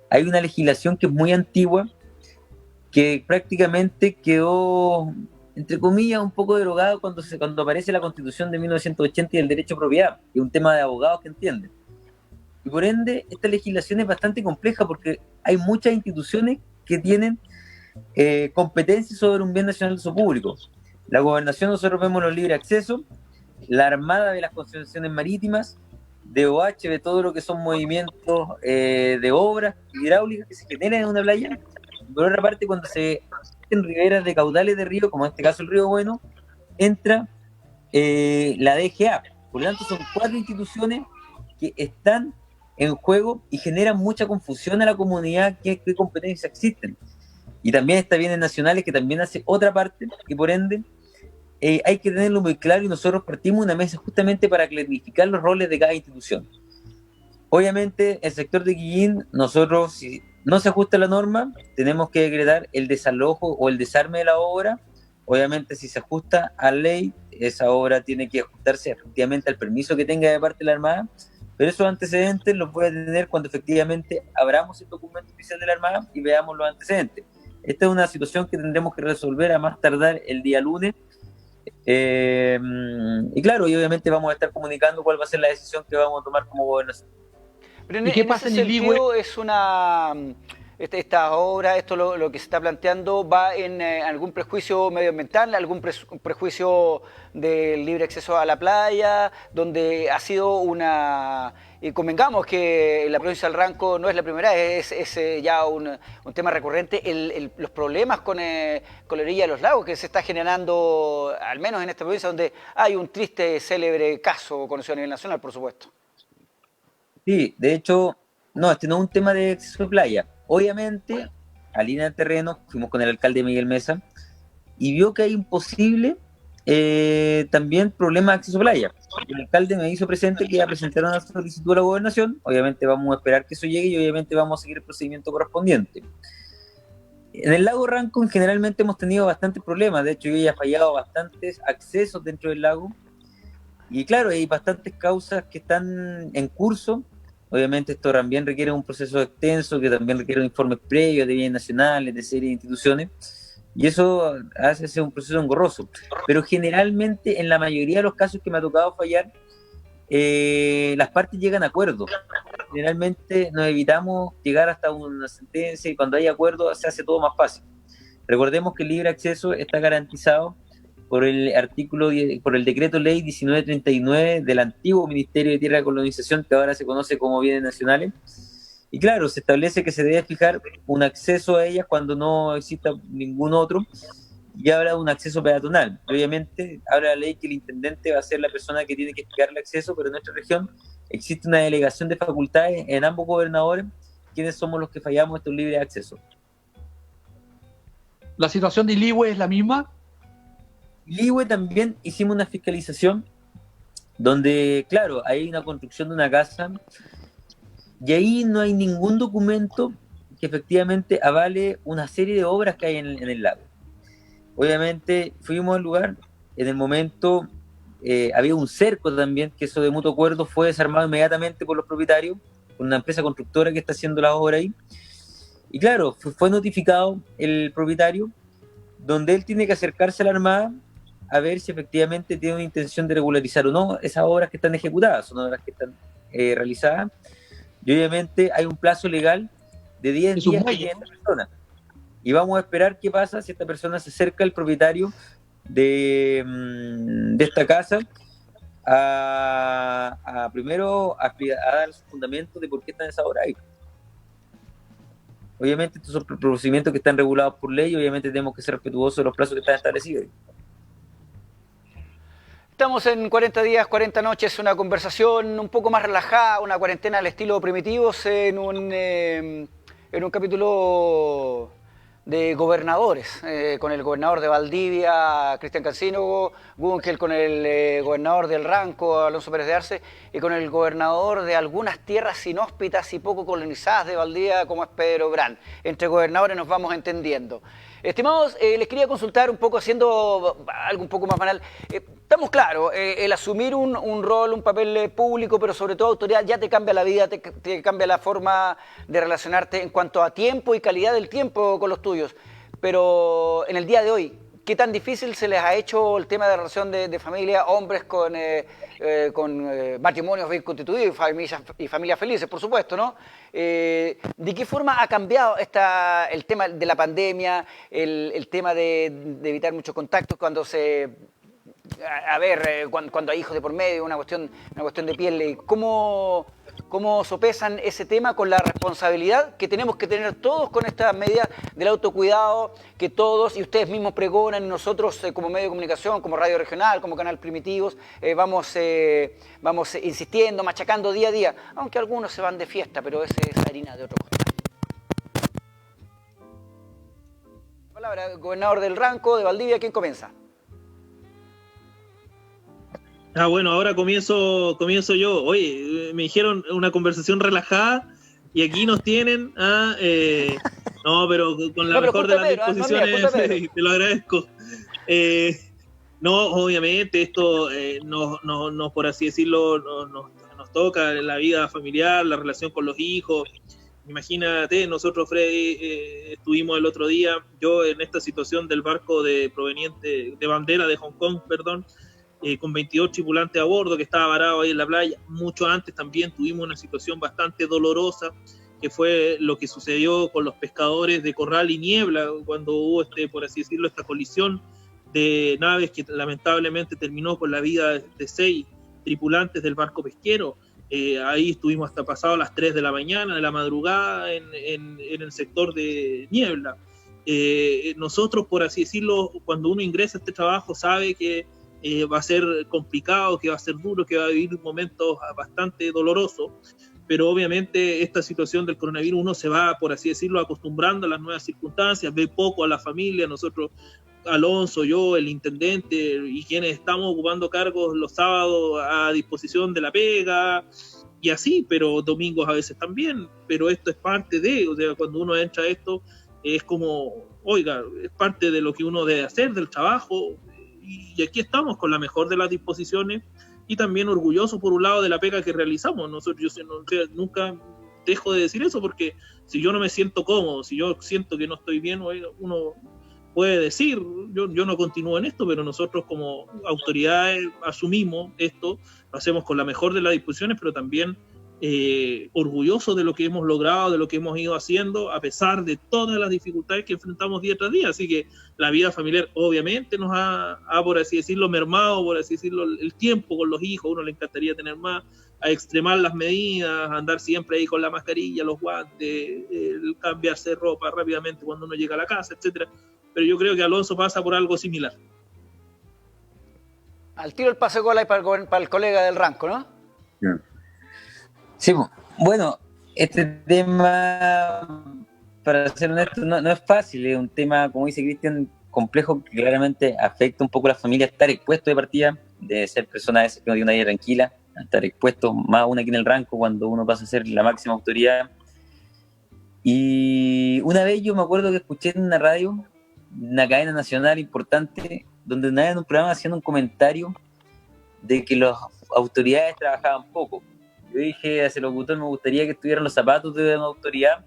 Hay una legislación que es muy antigua, que prácticamente quedó, entre comillas, un poco derogada cuando aparece la Constitución de 1980 y el derecho a propiedad, y un tema de abogados que entienden. Y por ende, esta legislación es bastante compleja porque hay muchas instituciones que tienen competencia sobre un bien nacional de uso público. La gobernación, nosotros vemos los libre acceso, la Armada de las concesiones marítimas, DOH de todo lo que son movimientos de obras hidráulicas que se generan en una playa. Por otra parte, cuando se en riberas de caudales de río, como en este caso el Río Bueno, entra la DGA. Por lo tanto, son 4 instituciones que están en juego y generan mucha confusión a la comunidad qué competencias existen. Y también está bienes nacionales, que también hace otra parte, y por ende hay que tenerlo muy claro, y nosotros partimos una mesa justamente para clarificar los roles de cada institución. Obviamente, el sector de Quillín, nosotros, si no se ajusta a la norma, tenemos que decretar el desalojo o el desarme de la obra. Obviamente, si se ajusta a la ley, esa obra tiene que ajustarse efectivamente al permiso que tenga de parte de la Armada, pero esos antecedentes los voy a tener cuando efectivamente abramos el documento oficial de la Armada y veamos los antecedentes. Esta es una situación que tendremos que resolver a más tardar el día lunes. Y claro, y obviamente vamos a estar comunicando cuál va a ser la decisión que vamos a tomar como gobernación. Pero ¿y qué pasa en el sentido? Es esta obra, esto lo que se está planteando, ¿va en algún prejuicio medioambiental, algún prejuicio del libre acceso a la playa, donde ha sido una... Y convengamos que la provincia del Ranco no es la primera, es ya un tema recurrente, los problemas con la orilla de los lagos que se está generando, al menos en esta provincia, donde hay un triste, célebre caso conocido a nivel nacional, por supuesto. Sí, de hecho, no, este no es un tema de acceso a playa. Obviamente, a línea de terreno, fuimos con el alcalde Miguel Mesa y vio que hay un posible también problema de acceso a playa. El alcalde me hizo presente que ya presentaron una solicitud a la gobernación. Obviamente vamos a esperar que eso llegue y obviamente vamos a seguir el procedimiento correspondiente. En el lago Ranco generalmente hemos tenido bastantes problemas. De hecho, yo ya he fallado bastantes accesos dentro del lago. Y claro, hay bastantes causas que están en curso. Obviamente esto también requiere un proceso extenso, que también requiere informes previos de bienes nacionales, de serie de instituciones, y eso hace un proceso engorroso. Pero generalmente, en la mayoría de los casos que me ha tocado fallar, las partes llegan a acuerdo. Generalmente nos evitamos llegar hasta una sentencia, y cuando hay acuerdo se hace todo más fácil. Recordemos que el libre acceso está garantizado por el decreto ley 1939 del antiguo Ministerio de Tierra y Colonización, que ahora se conoce como bienes nacionales. Y claro, se establece que se debe fijar un acceso a ellas cuando no exista ningún otro, y habla de un acceso peatonal. Obviamente habla la ley que el intendente va a ser la persona que tiene que fijar el acceso, pero en nuestra región existe una delegación de facultades en ambos gobernadores, quienes somos los que fallamos estos libres de acceso. ¿La situación de Iligüe es la misma? Iligüe también hicimos una fiscalización donde, claro, hay una construcción de una casa y ahí no hay ningún documento que efectivamente avale una serie de obras que hay en el lago. Obviamente fuimos al lugar, en el momento había un cerco también, que eso de mutuo acuerdo fue desarmado inmediatamente por los propietarios, por una empresa constructora que está haciendo la obra ahí. Y claro, fue notificado el propietario, donde él tiene que acercarse a la Armada a ver si efectivamente tiene una intención de regularizar o no esas obras que están ejecutadas, son obras que están realizadas. Y obviamente hay un plazo legal de 10 días que tiene esta persona. Y vamos a esperar qué pasa si esta persona se acerca al propietario de esta casa primero a dar los fundamentos de por qué están esas obras ahí. Obviamente estos son procedimientos que están regulados por ley y obviamente tenemos que ser respetuosos de los plazos que están establecidos. Estamos en 40 días, 40 noches, una conversación un poco más relajada, una cuarentena al estilo Primitivos en un capítulo de gobernadores, con el gobernador de Valdivia, Cristian Cancino, Gunkel, con el gobernador del Ranco, Alonso Pérez de Arce, y con el gobernador de algunas tierras inhóspitas y poco colonizadas de Valdivia, como es Pedro Brán. Entre gobernadores nos vamos entendiendo. Estimados, les quería consultar un poco, haciendo algo un poco más banal. Estamos claros, el asumir un rol, un papel público, pero sobre todo autoridad, ya te cambia la vida, te cambia la forma de relacionarte en cuanto a tiempo y calidad del tiempo con los tuyos. Pero en el día de hoy, ¿qué tan difícil se les ha hecho el tema de relación de familia, hombres con matrimonios bien constituidos y familias felices, por supuesto, ¿no? ¿De qué forma ha cambiado el tema de la pandemia, el tema de evitar muchos contactos cuando cuando hay hijos de por medio, una cuestión de piel? ¿Cómo sopesan ese tema con la responsabilidad que tenemos que tener todos con estas medidas del autocuidado que todos y ustedes mismos pregonan y nosotros como medio de comunicación, como radio regional, como canal Primitivos, vamos insistiendo, machacando día a día, aunque algunos se van de fiesta, pero esa es harina de otro costal. Palabra, gobernador del Ranco, de Valdivia, ¿quién comienza? Bueno, ahora comienzo yo. Oye, me dijeron una conversación relajada y aquí nos tienen no, pero con la mejor de las disposiciones, te lo agradezco. No, obviamente esto no por así decirlo, nos toca la vida familiar, la relación con los hijos. Imagínate, nosotros, Freddy, estuvimos el otro día, yo en esta situación del barco proveniente de bandera de Hong Kong, perdón, con 22 tripulantes a bordo que estaba varado ahí en la playa. Mucho antes también tuvimos una situación bastante dolorosa, que fue lo que sucedió con los pescadores de Corral y Niebla, cuando hubo, por así decirlo, esta colisión de naves que lamentablemente terminó con la vida de 6 tripulantes del barco pesquero. Ahí estuvimos hasta pasado las 3 de la mañana, de la madrugada, en el sector de Niebla. Nosotros, por así decirlo, cuando uno ingresa a este trabajo sabe que va a ser complicado, que va a ser duro, que va a vivir momentos bastante dolorosos, pero obviamente esta situación del coronavirus uno se va, por así decirlo, acostumbrando a las nuevas circunstancias, ve poco a la familia. Nosotros, Alonso, yo, el intendente y quienes estamos ocupando cargos los sábados a disposición de la pega y así, pero domingos a veces también, pero esto es parte o sea, cuando uno entra a esto es como, oiga, es parte de lo que uno debe hacer, del trabajo. Y aquí estamos con la mejor de las disposiciones y también orgulloso por un lado de la pega que realizamos. Nosotros, yo nunca dejo de decir eso, porque si yo no me siento cómodo, si yo siento que no estoy bien, uno puede decir, yo no continúo en esto, pero nosotros como autoridades asumimos esto, lo hacemos con la mejor de las disposiciones, pero también orgullosos de lo que hemos logrado, de lo que hemos ido haciendo, a pesar de todas las dificultades que enfrentamos día tras día. Así que la vida familiar obviamente nos ha por así decirlo, mermado, por así decirlo, el tiempo con los hijos. Uno le encantaría tener más, a extremar las medidas, andar siempre ahí con la mascarilla, los guantes, cambiarse ropa rápidamente cuando uno llega a la casa, etcétera. Pero yo creo que Alonso pasa por algo similar. Al tiro el pase de gola para el colega del Ranco, ¿no? Sí, bueno, este tema para ser honesto, no es fácil, es un tema, como dice Cristian, complejo, que claramente afecta un poco a la familia, estar expuesto de partida, de ser persona a veces que no tiene una vida tranquila, estar expuesto más aún aquí en el rango cuando uno pasa a ser la máxima autoridad. Y una vez yo me acuerdo que escuché en una radio, una cadena nacional importante, donde una vez en un programa hacían un comentario de que las autoridades trabajaban poco. Yo dije a ese locutor, me gustaría que estuvieran los zapatos de una autoridad,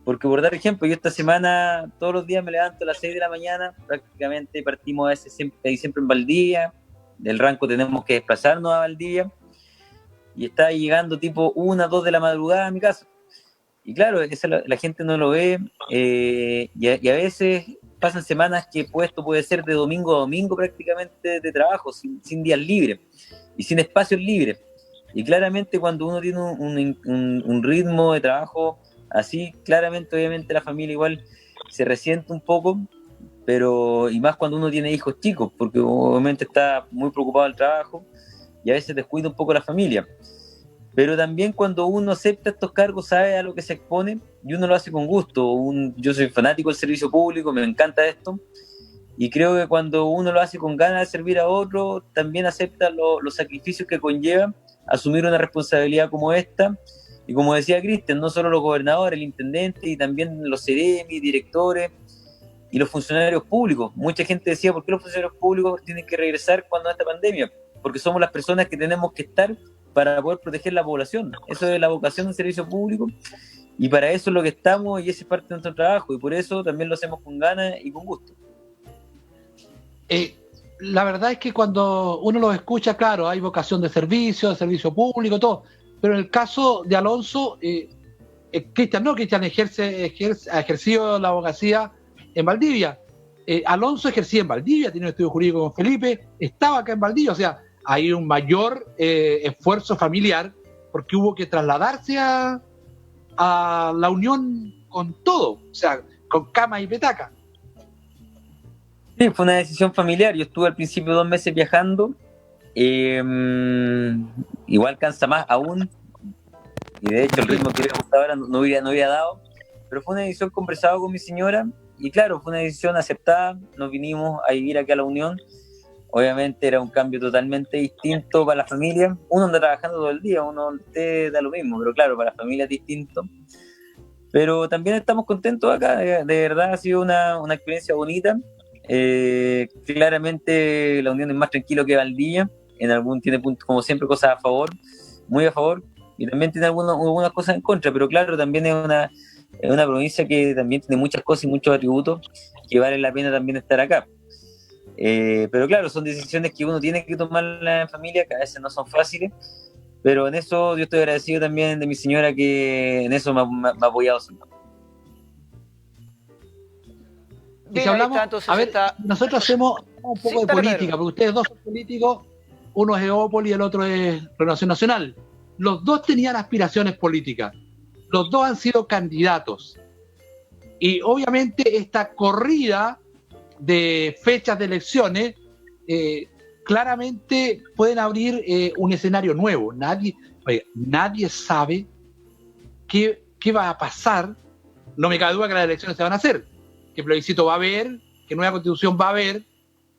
porque por dar ejemplo, yo esta semana todos los días me levanto a las 6 de la mañana, prácticamente partimos a veces siempre en Valdivia, del Ranco tenemos que desplazarnos a Valdivia, y está llegando tipo 1, 2 de la madrugada a mi casa. Y claro, eso la gente no lo ve, y a veces pasan semanas que esto puede ser de domingo a domingo prácticamente de trabajo, sin días libres y sin espacios libres. Y claramente cuando uno tiene un ritmo de trabajo así, claramente obviamente la familia igual se resiente un poco, pero y más cuando uno tiene hijos chicos, porque obviamente está muy preocupado del trabajo y a veces descuida un poco la familia. Pero también cuando uno acepta estos cargos, sabe a lo que se expone y uno lo hace con gusto. Yo soy fanático del servicio público, me encanta esto, y creo que cuando uno lo hace con ganas de servir a otro, también acepta los sacrificios que conlleva asumir una responsabilidad como esta. Y como decía Cristian, no solo los gobernadores, el intendente, y también los CEREMI, directores y los funcionarios públicos. Mucha gente decía, ¿por qué los funcionarios públicos tienen que regresar cuando hay esta pandemia? Porque somos las personas que tenemos que estar para poder proteger la población. Eso es la vocación del servicio público, y para eso es lo que estamos, y ese es parte de nuestro trabajo, y por eso también lo hacemos con ganas y con gusto. La verdad es que cuando uno los escucha, claro, hay vocación de servicio público, todo, pero en el caso de Alonso, Cristian ha ejercido la abogacía en Valdivia. Alonso ejercía en Valdivia, tiene un estudio jurídico con Felipe, estaba acá en Valdivia, o sea, hay un mayor esfuerzo familiar porque hubo que trasladarse a la Unión con todo, o sea, con cama y petaca. Sí, fue una decisión familiar. Yo estuve al principio 2 meses viajando, igual cansa más aún, y de hecho el ritmo que hubiera gustado ahora no hubiera dado, pero fue una decisión conversada con mi señora, y claro, fue una decisión aceptada. Nos vinimos a vivir aquí a la Unión. Obviamente era un cambio totalmente distinto para la familia. Uno anda trabajando todo el día, uno te da lo mismo, pero claro, para la familia es distinto. Pero también estamos contentos acá, de verdad ha sido una experiencia bonita. Claramente la Unión es más tranquilo que Valdivia, tiene puntos, como siempre, cosas a favor, muy a favor, y también tiene algunas cosas en contra, pero claro, también es una provincia que también tiene muchas cosas y muchos atributos que vale la pena también estar acá. Pero claro, son decisiones que uno tiene que tomar en familia, que a veces no son fáciles, pero en eso yo estoy agradecido también de mi señora, que en eso me ha apoyado siempre. Y si hablamos, nosotros hacemos un poco de política, porque ustedes dos son políticos, uno es Evópoli y el otro es Renovación Nacional. Los dos tenían aspiraciones políticas, los dos han sido candidatos, y obviamente esta corrida de fechas de elecciones claramente pueden abrir un escenario nuevo. Nadie sabe qué va a pasar. No me cabe duda que las elecciones se van a hacer, que plebiscito va a haber, que nueva constitución va a haber,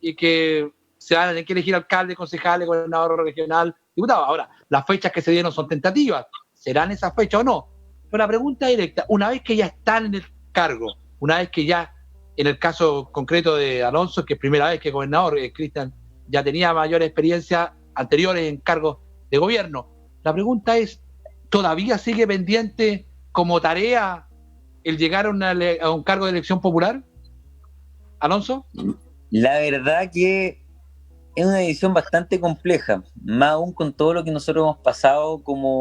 y que se van a tener que elegir alcalde, concejales, gobernador regional, diputado. Ahora, las fechas que se dieron son tentativas, ¿serán esas fechas o no? Pero la pregunta directa, una vez que ya están en el cargo, una vez que ya, en el caso concreto de Alonso, que es primera vez que es gobernador, Cristian ya tenía mayor experiencia anteriores en cargos de gobierno, la pregunta es, ¿todavía sigue pendiente como tarea el llegar a un cargo de elección popular? ¿Alonso? La verdad que es una decisión bastante compleja, más aún con todo lo que nosotros hemos pasado como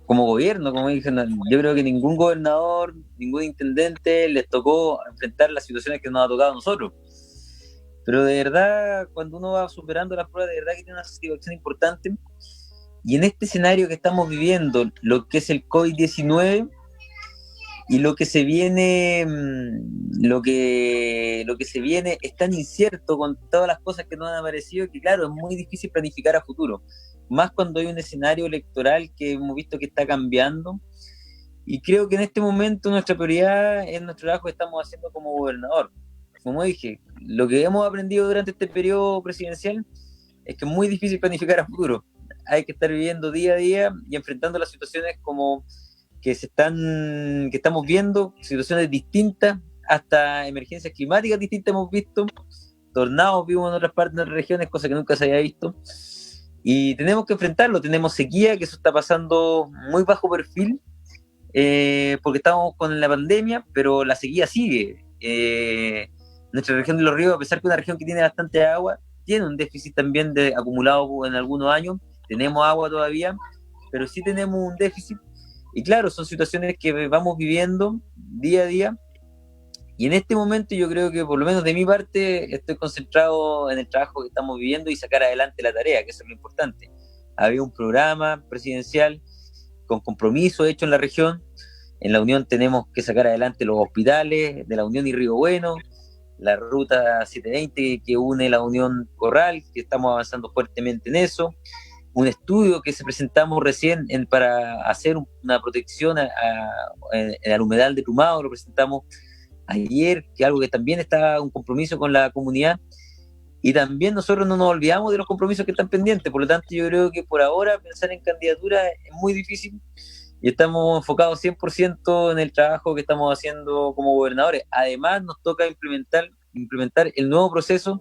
gobierno. Como dije, yo creo que ningún gobernador, ningún intendente les tocó enfrentar las situaciones que nos ha tocado a nosotros. Pero de verdad, cuando uno va superando las pruebas, de verdad que tiene una satisfacción importante. Y en este escenario que estamos viviendo, lo que es el COVID-19 y lo que se viene, es tan incierto con todas las cosas que nos han aparecido, que claro, es muy difícil planificar a futuro. Más cuando hay un escenario electoral que hemos visto que está cambiando, Y creo que en este momento nuestra prioridad es nuestro trabajo que estamos haciendo como gobernador. Como dije, lo que hemos aprendido durante este periodo presidencial es que es muy difícil planificar a futuro. Hay que estar viviendo día a día y enfrentando las situaciones como que estamos viendo, situaciones distintas, hasta emergencias climáticas distintas hemos visto, tornados vimos en otras partes de otras regiones, cosa que nunca se había visto, y tenemos que enfrentarlo. Tenemos sequía, que eso está pasando muy bajo perfil, porque estamos con la pandemia, pero la sequía sigue. Nuestra región de Los Ríos, a pesar que es una región que tiene bastante agua, tiene un déficit también acumulado en algunos años. Tenemos agua todavía, pero sí tenemos un déficit. Y claro, son situaciones que vamos viviendo día a día. Y en este momento yo creo que, por lo menos de mi parte, estoy concentrado en el trabajo que estamos viviendo y sacar adelante la tarea, que eso es lo importante. Había un programa presidencial con compromiso hecho en la región. En la Unión tenemos que sacar adelante los hospitales de la Unión y Río Bueno, la ruta 720 que une la Unión Corral, que estamos avanzando fuertemente en eso. Un estudio que se presentamos recién para hacer una protección al humedal de Tumao, lo presentamos ayer, que es algo que también está un compromiso con la comunidad. Y también nosotros no nos olvidamos de los compromisos que están pendientes. Por lo tanto, yo creo que por ahora pensar en candidatura es muy difícil y estamos enfocados 100% en el trabajo que estamos haciendo como gobernadores. Además, nos toca implementar el nuevo proceso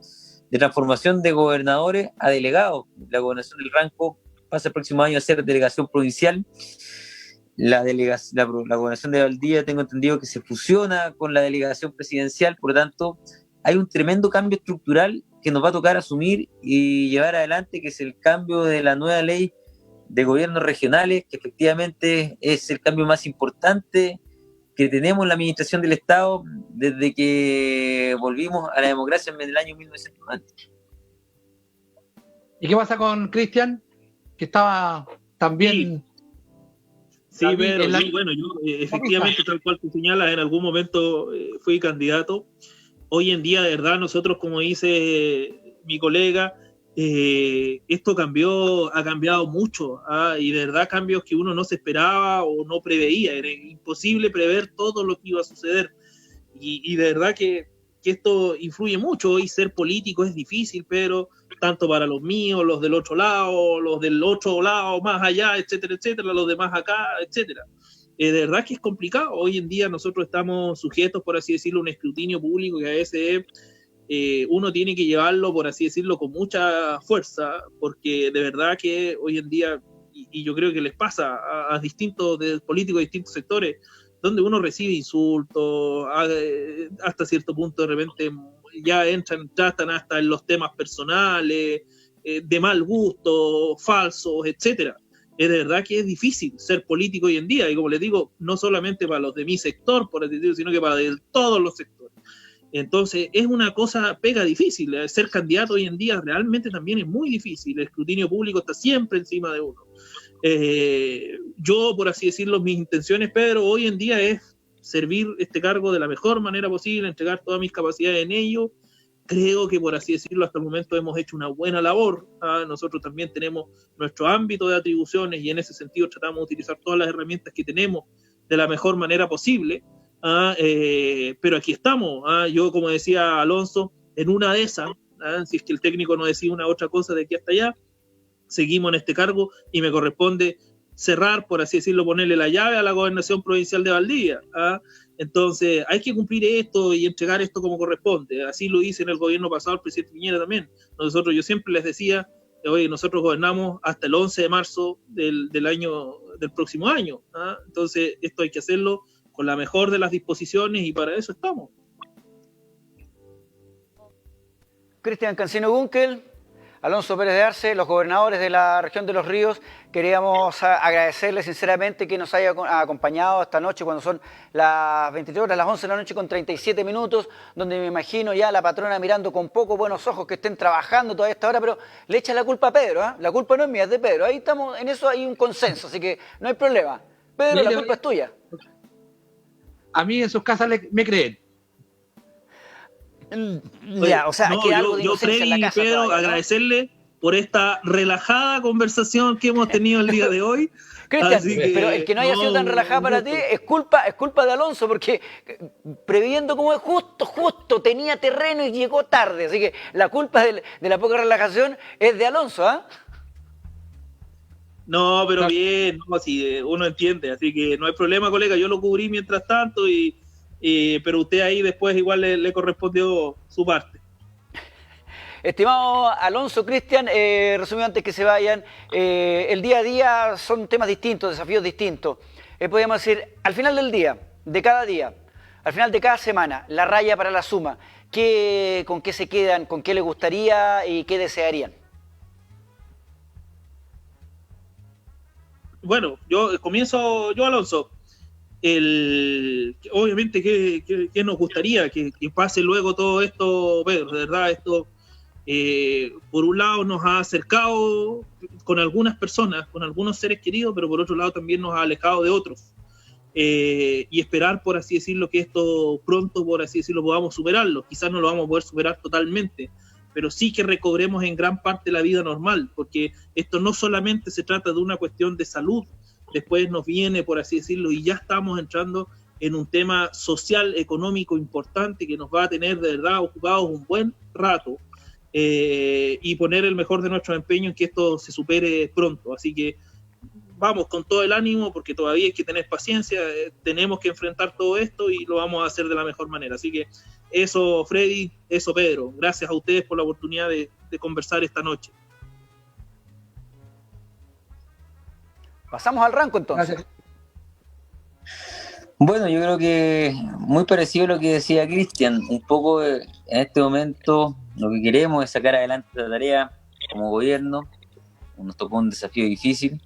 de transformación de gobernadores a delegados. La gobernación del Ranco pasa el próximo año a ser delegación provincial. La gobernación de Valdivia, tengo entendido que se fusiona con la delegación presidencial. Por lo tanto, hay un tremendo cambio estructural que nos va a tocar asumir y llevar adelante, que es el cambio de la nueva ley de gobiernos regionales, que efectivamente es el cambio más importante que tenemos en la administración del Estado desde que volvimos a la democracia en el año 1990. ¿Y qué pasa con Cristian? Que estaba también... Sí, pero bueno, yo efectivamente, tal cual tú señalas, en algún momento fui candidato. Hoy en día, de verdad, nosotros, como dice mi colega, esto ha cambiado mucho, y de verdad cambios que uno no se esperaba o no preveía. Era imposible prever todo lo que iba a suceder, y de verdad que esto influye mucho. Hoy ser político es difícil, pero tanto para los míos, los del otro lado, los del otro lado más allá, etcétera, etcétera, los demás acá, etcétera. De verdad que es complicado. Hoy en día nosotros estamos sujetos, por así decirlo, a un escrutinio público que a veces uno tiene que llevarlo, por así decirlo, con mucha fuerza, porque de verdad que hoy en día, y yo creo que les pasa a distintos políticos de distintos sectores, donde uno recibe insultos, hasta cierto punto de repente ya tratan hasta en los temas personales, de mal gusto, falsos, etcétera. Es de verdad que es difícil ser político hoy en día, y como les digo, no solamente para los de mi sector, por así decirlo, sino que para de todos los sectores. Entonces es una pega difícil. Ser candidato hoy en día realmente también es muy difícil. El escrutinio público está siempre encima de uno. Yo, por así decirlo, mis intenciones, Pedro, hoy en día es servir este cargo de la mejor manera posible, entregar todas mis capacidades en ello. Creo que, por así decirlo, hasta el momento hemos hecho una buena labor. Nosotros también tenemos nuestro ámbito de atribuciones y en ese sentido tratamos de utilizar todas las herramientas que tenemos de la mejor manera posible. Pero aquí estamos. Yo, como decía Alonso, en una de esas, si es que el técnico no decide una otra cosa de aquí hasta allá, seguimos en este cargo y me corresponde cerrar, por así decirlo, ponerle la llave a la gobernación provincial de Valdivia. Entonces hay que cumplir esto y entregar esto como corresponde. Así lo hice en el gobierno pasado el presidente Piñera también. Yo siempre les decía, oye, nosotros gobernamos hasta el 11 de marzo del próximo año. Entonces esto hay que hacerlo con la mejor de las disposiciones y para eso estamos. Cristian Cancino Gunkel, Alonso Pérez de Arce, los gobernadores de la región de Los Ríos, queríamos agradecerles sinceramente que nos haya acompañado esta noche cuando son las 23 horas, las 11 de la noche con 37 minutos, donde me imagino ya la patrona mirando con poco buenos ojos que estén trabajando toda esta hora, pero le echa la culpa a Pedro, La culpa no es mía, es de Pedro. Ahí estamos, en eso hay un consenso, así que no hay problema. Pedro, la culpa es tuya. A mí en sus casas me creen. Ya, o sea, no, que algo de yo inocencia en la casa Pedro, todavía, ¿no? agradecerle por esta relajada conversación que hemos tenido el día de hoy. Cristian, pero el que no haya sido tan relajada para ti es culpa de Alonso, porque previendo como es justo, tenía terreno y llegó tarde. Así que la culpa de la poca relajación es de Alonso, ¿ah? No, pero bien, no, si uno entiende, así que no hay problema, colega, yo lo cubrí mientras tanto, pero usted ahí después igual le correspondió su parte. Estimado Alonso, Cristian, resumiendo antes que se vayan, el día a día son temas distintos, desafíos distintos. Podríamos decir, al final del día, de cada día, al final de cada semana, la raya para la suma, ¿con qué se quedan, con qué les gustaría y qué desearían? Bueno, comienzo yo, Alonso. Obviamente que nos gustaría que pase luego todo esto, Pedro, de verdad, esto por un lado nos ha acercado con algunas personas, con algunos seres queridos, pero por otro lado también nos ha alejado de otros. Y esperar, por así decirlo, que esto pronto, por así decirlo, podamos superarlo. Quizás no lo vamos a poder superar totalmente, pero sí que recobremos en gran parte la vida normal, porque esto no solamente se trata de una cuestión de salud, después nos viene, por así decirlo, y ya estamos entrando en un tema social, económico importante que nos va a tener de verdad ocupados un buen rato, y poner el mejor de nuestro empeño en que esto se supere pronto. Así que vamos con todo el ánimo, porque todavía hay que tener paciencia, tenemos que enfrentar todo esto y lo vamos a hacer de la mejor manera. Así que eso, Freddy, eso, Pedro. Gracias a ustedes por la oportunidad de conversar esta noche. Pasamos al rango entonces. Gracias. Bueno, yo creo que muy parecido a lo que decía Cristian. Un poco en este momento lo que queremos es sacar adelante la tarea como gobierno. Nos tocó un desafío difícil,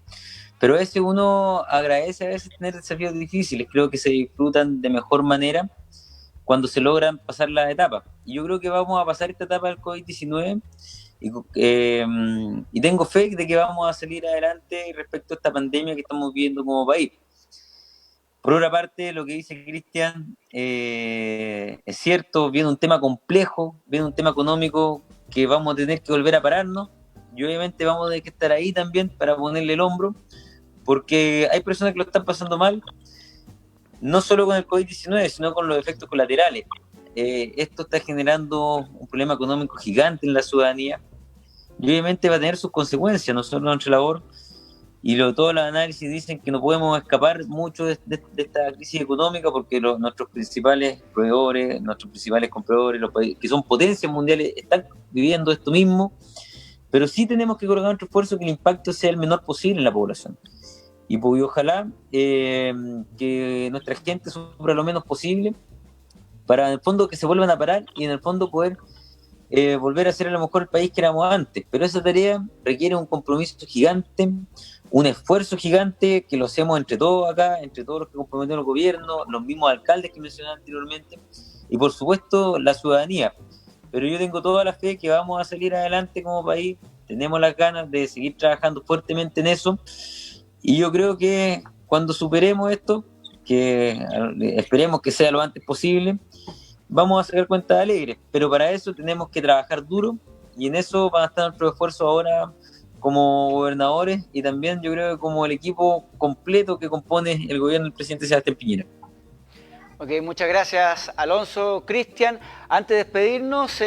pero a veces uno agradece a veces tener desafíos difíciles. Creo que se disfrutan de mejor manera cuando se logran pasar las etapas. Y yo creo que vamos a pasar esta etapa del COVID-19 y tengo fe de que vamos a salir adelante respecto a esta pandemia que estamos viviendo como país. Por otra parte, lo que dice Cristian es cierto, viene un tema complejo, viene un tema económico que vamos a tener que volver a pararnos, y obviamente vamos a tener que estar ahí también para ponerle el hombro, porque hay personas que lo están pasando mal, no solo con el COVID-19, sino con los efectos colaterales. Esto está generando un problema económico gigante en la ciudadanía, y obviamente va a tener sus consecuencias. Nosotros, nuestra labor, y todos los análisis dicen que no podemos escapar mucho de esta crisis económica, porque nuestros principales proveedores, nuestros principales compradores, los países que son potencias mundiales, están viviendo esto mismo, pero sí tenemos que colocar nuestro esfuerzo que el impacto sea el menor posible en la población. Y ojalá que nuestra gente sufra lo menos posible, para en el fondo que se vuelvan a parar y en el fondo poder volver a ser a lo mejor el país que éramos antes. Pero esa tarea requiere un compromiso gigante, un esfuerzo gigante, que lo hacemos entre todos acá, entre todos los que comprometieron el gobierno, los mismos alcaldes que mencioné anteriormente, y por supuesto la ciudadanía. Pero yo tengo toda la fe que vamos a salir adelante como país, tenemos las ganas de seguir trabajando fuertemente en eso, y yo creo que cuando superemos esto, que esperemos que sea lo antes posible, vamos a sacar cuentas alegres, pero para eso tenemos que trabajar duro, y en eso van a estar nuestros esfuerzos ahora como gobernadores, y también yo creo que como el equipo completo que compone el gobierno del presidente Sebastián Piñera. Ok, muchas gracias, Alonso. Cristian, antes de despedirnos,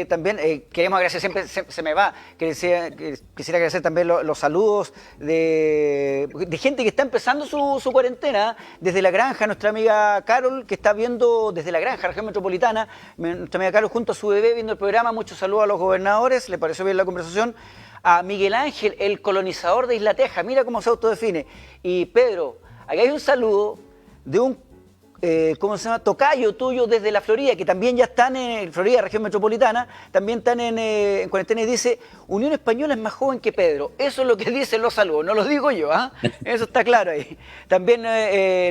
también queremos agradecer, siempre se me va, quisiera agradecer también los saludos de gente que está empezando su cuarentena, desde La Granja, nuestra amiga Carol, que está viendo desde La Granja, región metropolitana, nuestra amiga Carol junto a su bebé viendo el programa. Muchos saludos a los gobernadores, le pareció bien la conversación. A Miguel Ángel, el colonizador de Isla Teja, mira cómo se autodefine. Y Pedro, aquí hay un saludo de un ¿cómo se llama? Tocayo tuyo desde la Florida, que también ya están en Florida, región metropolitana, también están en cuarentena, y dice: Unión Española es más joven que Pedro. Eso es lo que dicen los saludos, no lo digo yo, eso está claro ahí. También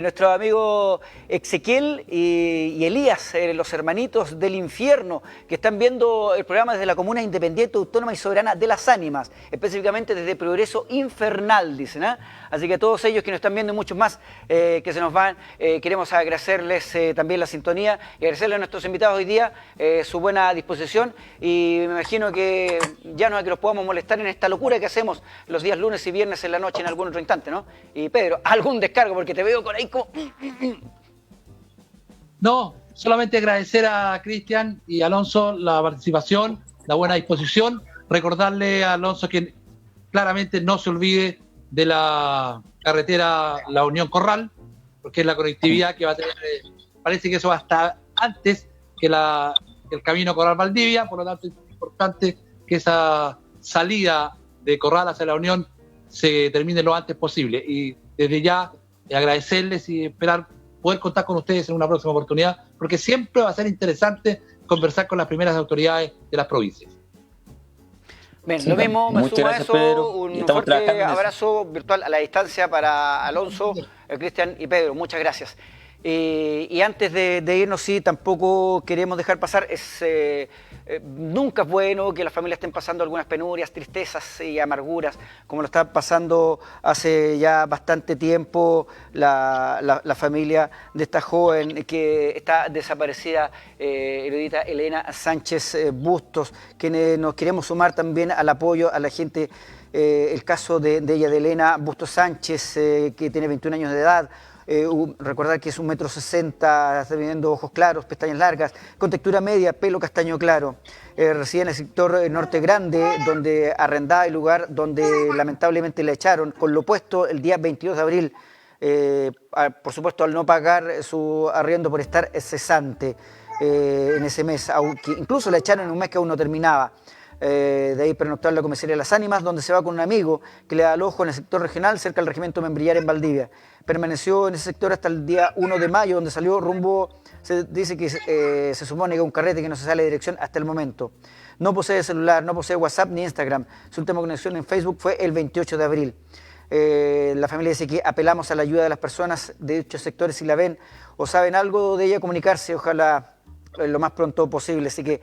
nuestro amigo Ezequiel y Elías, los hermanitos del infierno, que están viendo el programa desde la Comuna Independiente, Autónoma y Soberana de las Ánimas, específicamente desde Progreso Infernal, dicen. Así que a todos ellos que nos están viendo y muchos más que se nos van, queremos agradecer agradecerles también la sintonía y agradecerles a nuestros invitados hoy día su buena disposición, y me imagino que ya no es que los podamos molestar en esta locura que hacemos los días lunes y viernes en la noche en algún otro instante, ¿no? Y Pedro, algún descargo, porque te veo por ahí como... No, solamente agradecer a Cristian y Alonso la participación, la buena disposición, recordarle a Alonso que claramente no se olvide de la carretera La Unión Corral, porque es la conectividad que va a tener, parece que eso va a estar antes que el camino Corral Valdivia, por lo tanto es importante que esa salida de Corral hacia La Unión se termine lo antes posible, y desde ya agradecerles y esperar poder contar con ustedes en una próxima oportunidad, porque siempre va a ser interesante conversar con las primeras autoridades de las provincias. Bien, sí, lo mismo, me sumo a eso, Pedro. Un fuerte abrazo virtual a la distancia para Alonso, Cristian y Pedro, muchas gracias. Y antes de irnos, sí, tampoco queremos dejar pasar, nunca es bueno que las familias estén pasando algunas penurias, tristezas y amarguras, como lo está pasando hace ya bastante tiempo la familia de esta joven que está desaparecida, erudita Elena Sánchez Bustos, quienes nos queremos sumar también al apoyo a la gente. El caso de ella, de Elena Bustos Sánchez, que tiene 21 años de edad. Recordar que es 1,60 m, está teniendo ojos claros, pestañas largas, con textura media, pelo castaño claro. Reside en el sector Norte Grande, donde arrendaba el lugar donde lamentablemente la echaron, con lo puesto el día 22 de abril, por supuesto al no pagar su arriendo por estar cesante en ese mes, aunque incluso la echaron en un mes que aún no terminaba. De ahí pernoctó en la comisaría de Las Ánimas, donde se va con un amigo que le da el ojo en el sector regional, cerca del regimiento Membrillar en Valdivia. Permaneció en ese sector hasta el día 1 de mayo, donde salió rumbo, se dice que se supone que un carrete que no se sale de dirección hasta el momento. No posee celular, no posee WhatsApp ni Instagram. Su última conexión en Facebook fue el 28 de abril. La familia dice que apelamos a la ayuda de las personas de dichos sectores, si la ven o saben algo de ella, comunicarse, ojalá lo más pronto posible. Así que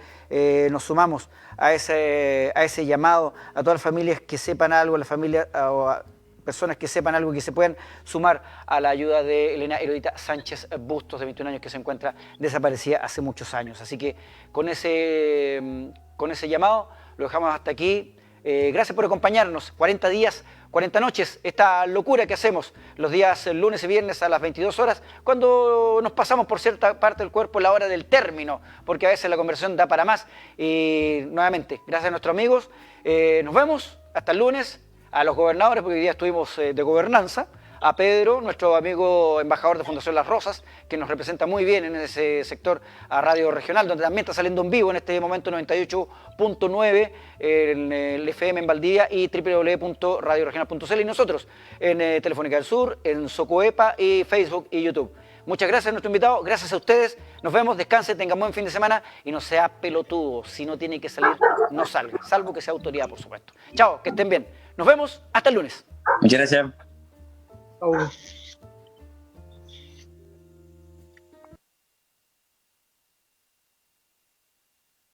nos sumamos a ese llamado a todas las familias que sepan algo, a las familias o a personas que sepan algo, que se puedan sumar a la ayuda de Elena Erudita Sánchez Bustos, de 21 años, que se encuentra desaparecida hace muchos años. Así que con ese llamado lo dejamos hasta aquí. Gracias por acompañarnos. 40 días, 40 noches, esta locura que hacemos los días lunes y viernes a las 22 horas, cuando nos pasamos por cierta parte del cuerpo la hora del término, porque a veces la conversación da para más. Y nuevamente, gracias a nuestros amigos, nos vemos hasta el lunes, a los gobernadores, porque hoy día estuvimos de gobernanza, a Pedro, nuestro amigo embajador de Fundación Las Rosas, que nos representa muy bien en ese sector, a Radio Regional, donde también está saliendo en vivo en este momento 98.9 en el FM en Valdivia y www.radioregional.cl, y nosotros en Telefónica del Sur, en Socoepa y Facebook y YouTube. Muchas gracias a nuestro invitado, gracias a ustedes, nos vemos, descansen, tengan buen fin de semana y no sea pelotudo, si no tiene que salir, no salga, salvo que sea autoridad, por supuesto. Chao, que estén bien, nos vemos, hasta el lunes. Muchas gracias. Oh.